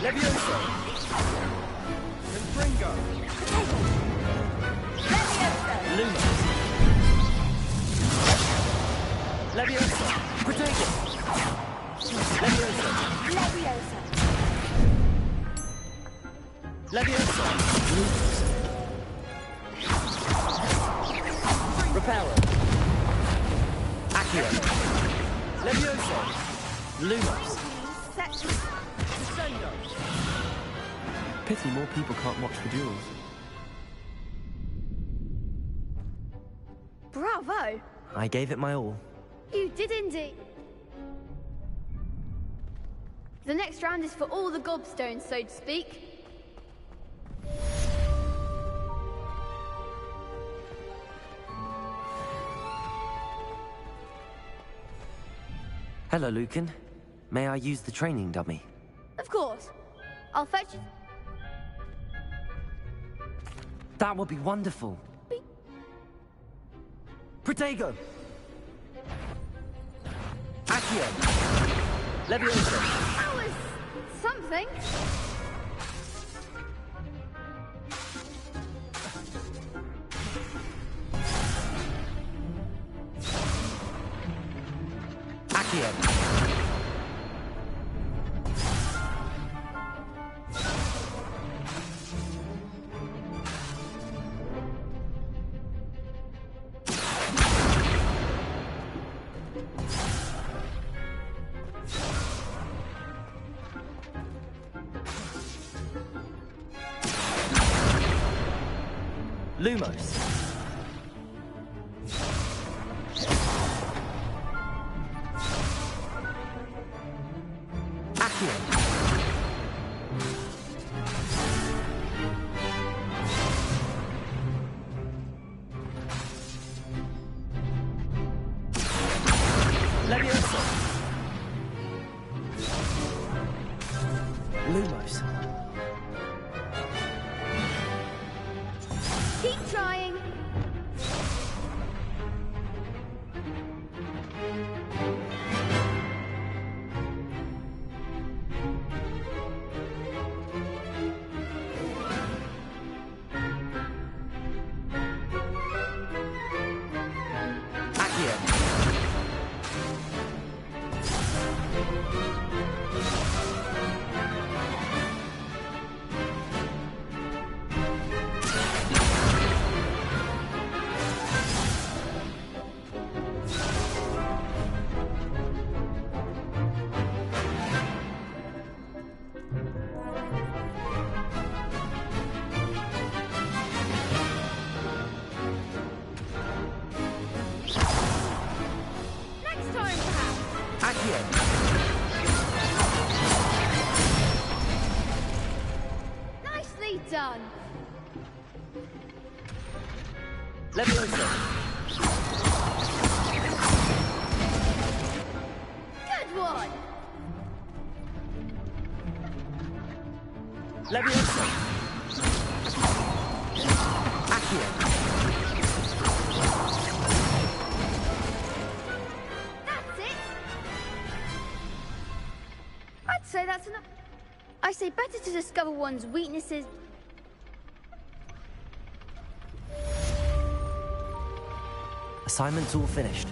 Levioso. Confringo. Lumos. Levioso. Protego. Levioso. Levioso. Lumos. Reparo. Accio. Levioso. Lumos. Pity more people can't watch the duels. Bravo. I gave it my all. You did indeed. The next round is for all the gobstones, so to speak. Hello, Lucan. May I use the training dummy? Of course. I'll fetch you. That would be wonderful. Protego. Accio. Levioso. That was something. Accio. Lumos. Accio. Levioso. Lumos. Keep trying. Nicely done. Leviosa. Good one. Leviosa. Accio. That's it. I'd say that's enough. I say better to discover one's weaknesses. Assignment's all finished.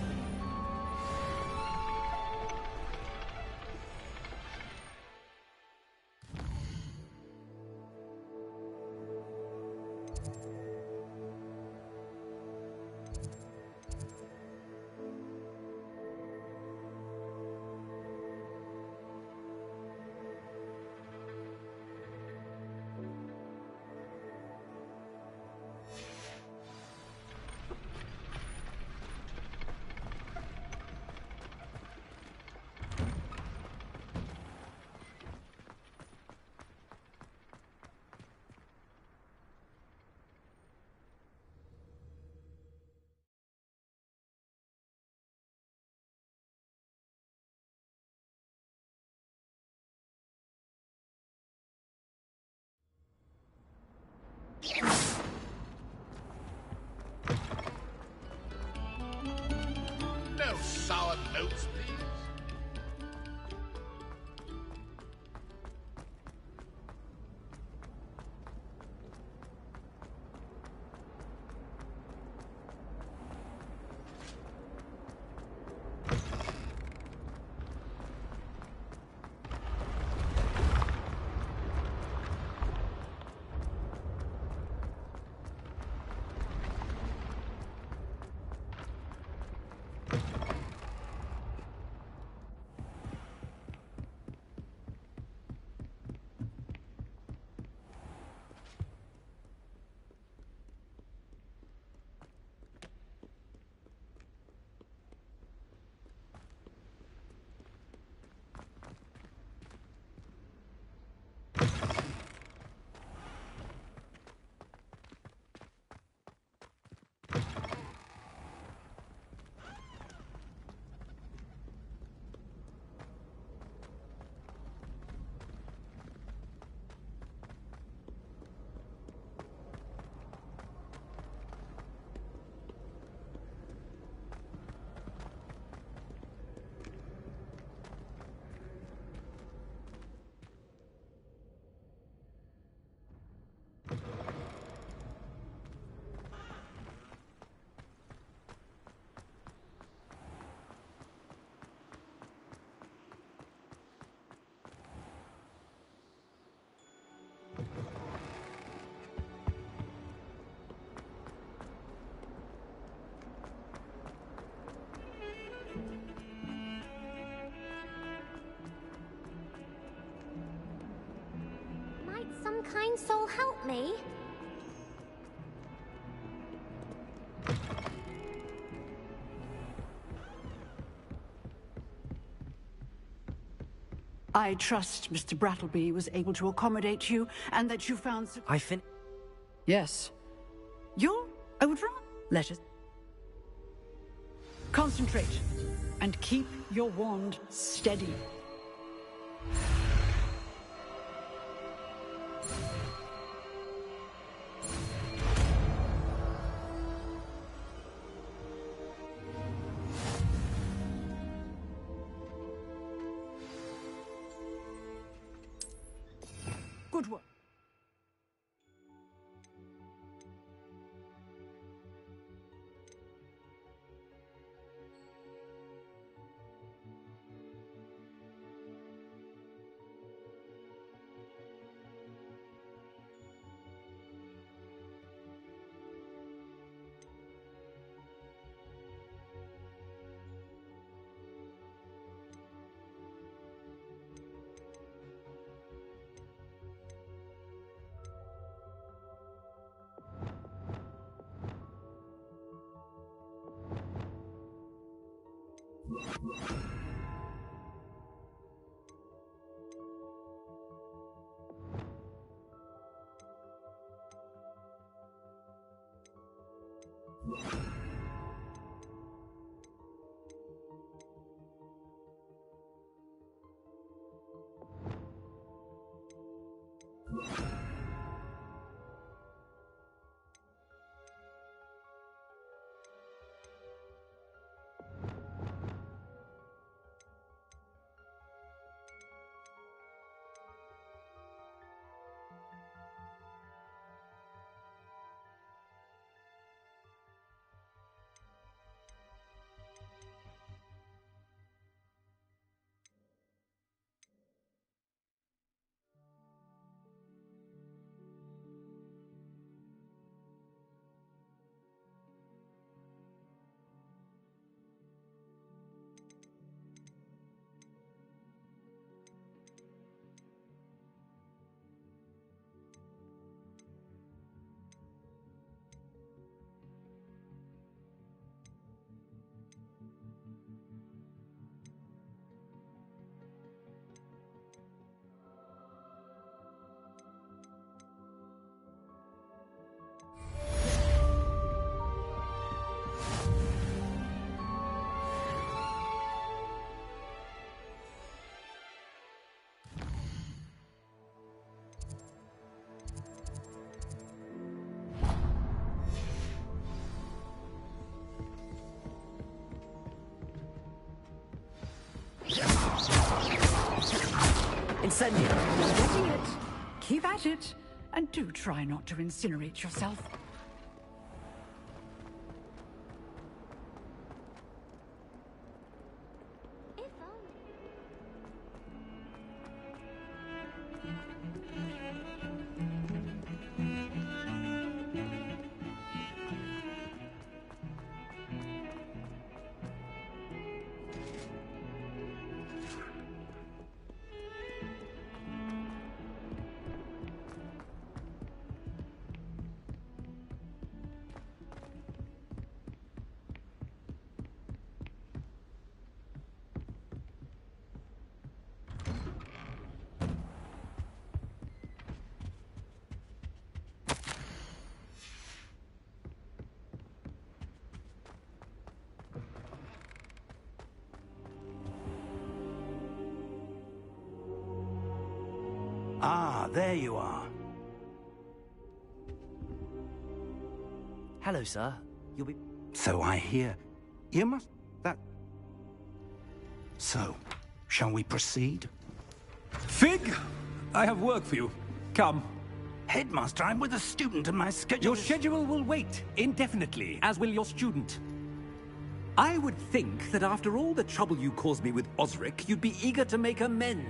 No sour notes, please. Might some kind soul help me? I trust Mr. Brattleby was able to accommodate you, and that you found... Yes. I would rather... Let us... Concentrate, and keep your wand steady. Good work. Incendio! Getting it. Keep at it. And do try not to incinerate yourself. Ah, there you are. Hello, sir. You'll be... So I hear. You must... So, shall we proceed? Fig! I have work for you. Come. Headmaster, I'm with a student and my schedule... Your schedule will wait indefinitely, as will your student. I would think that after all the trouble you caused me with Osric, you'd be eager to make amends.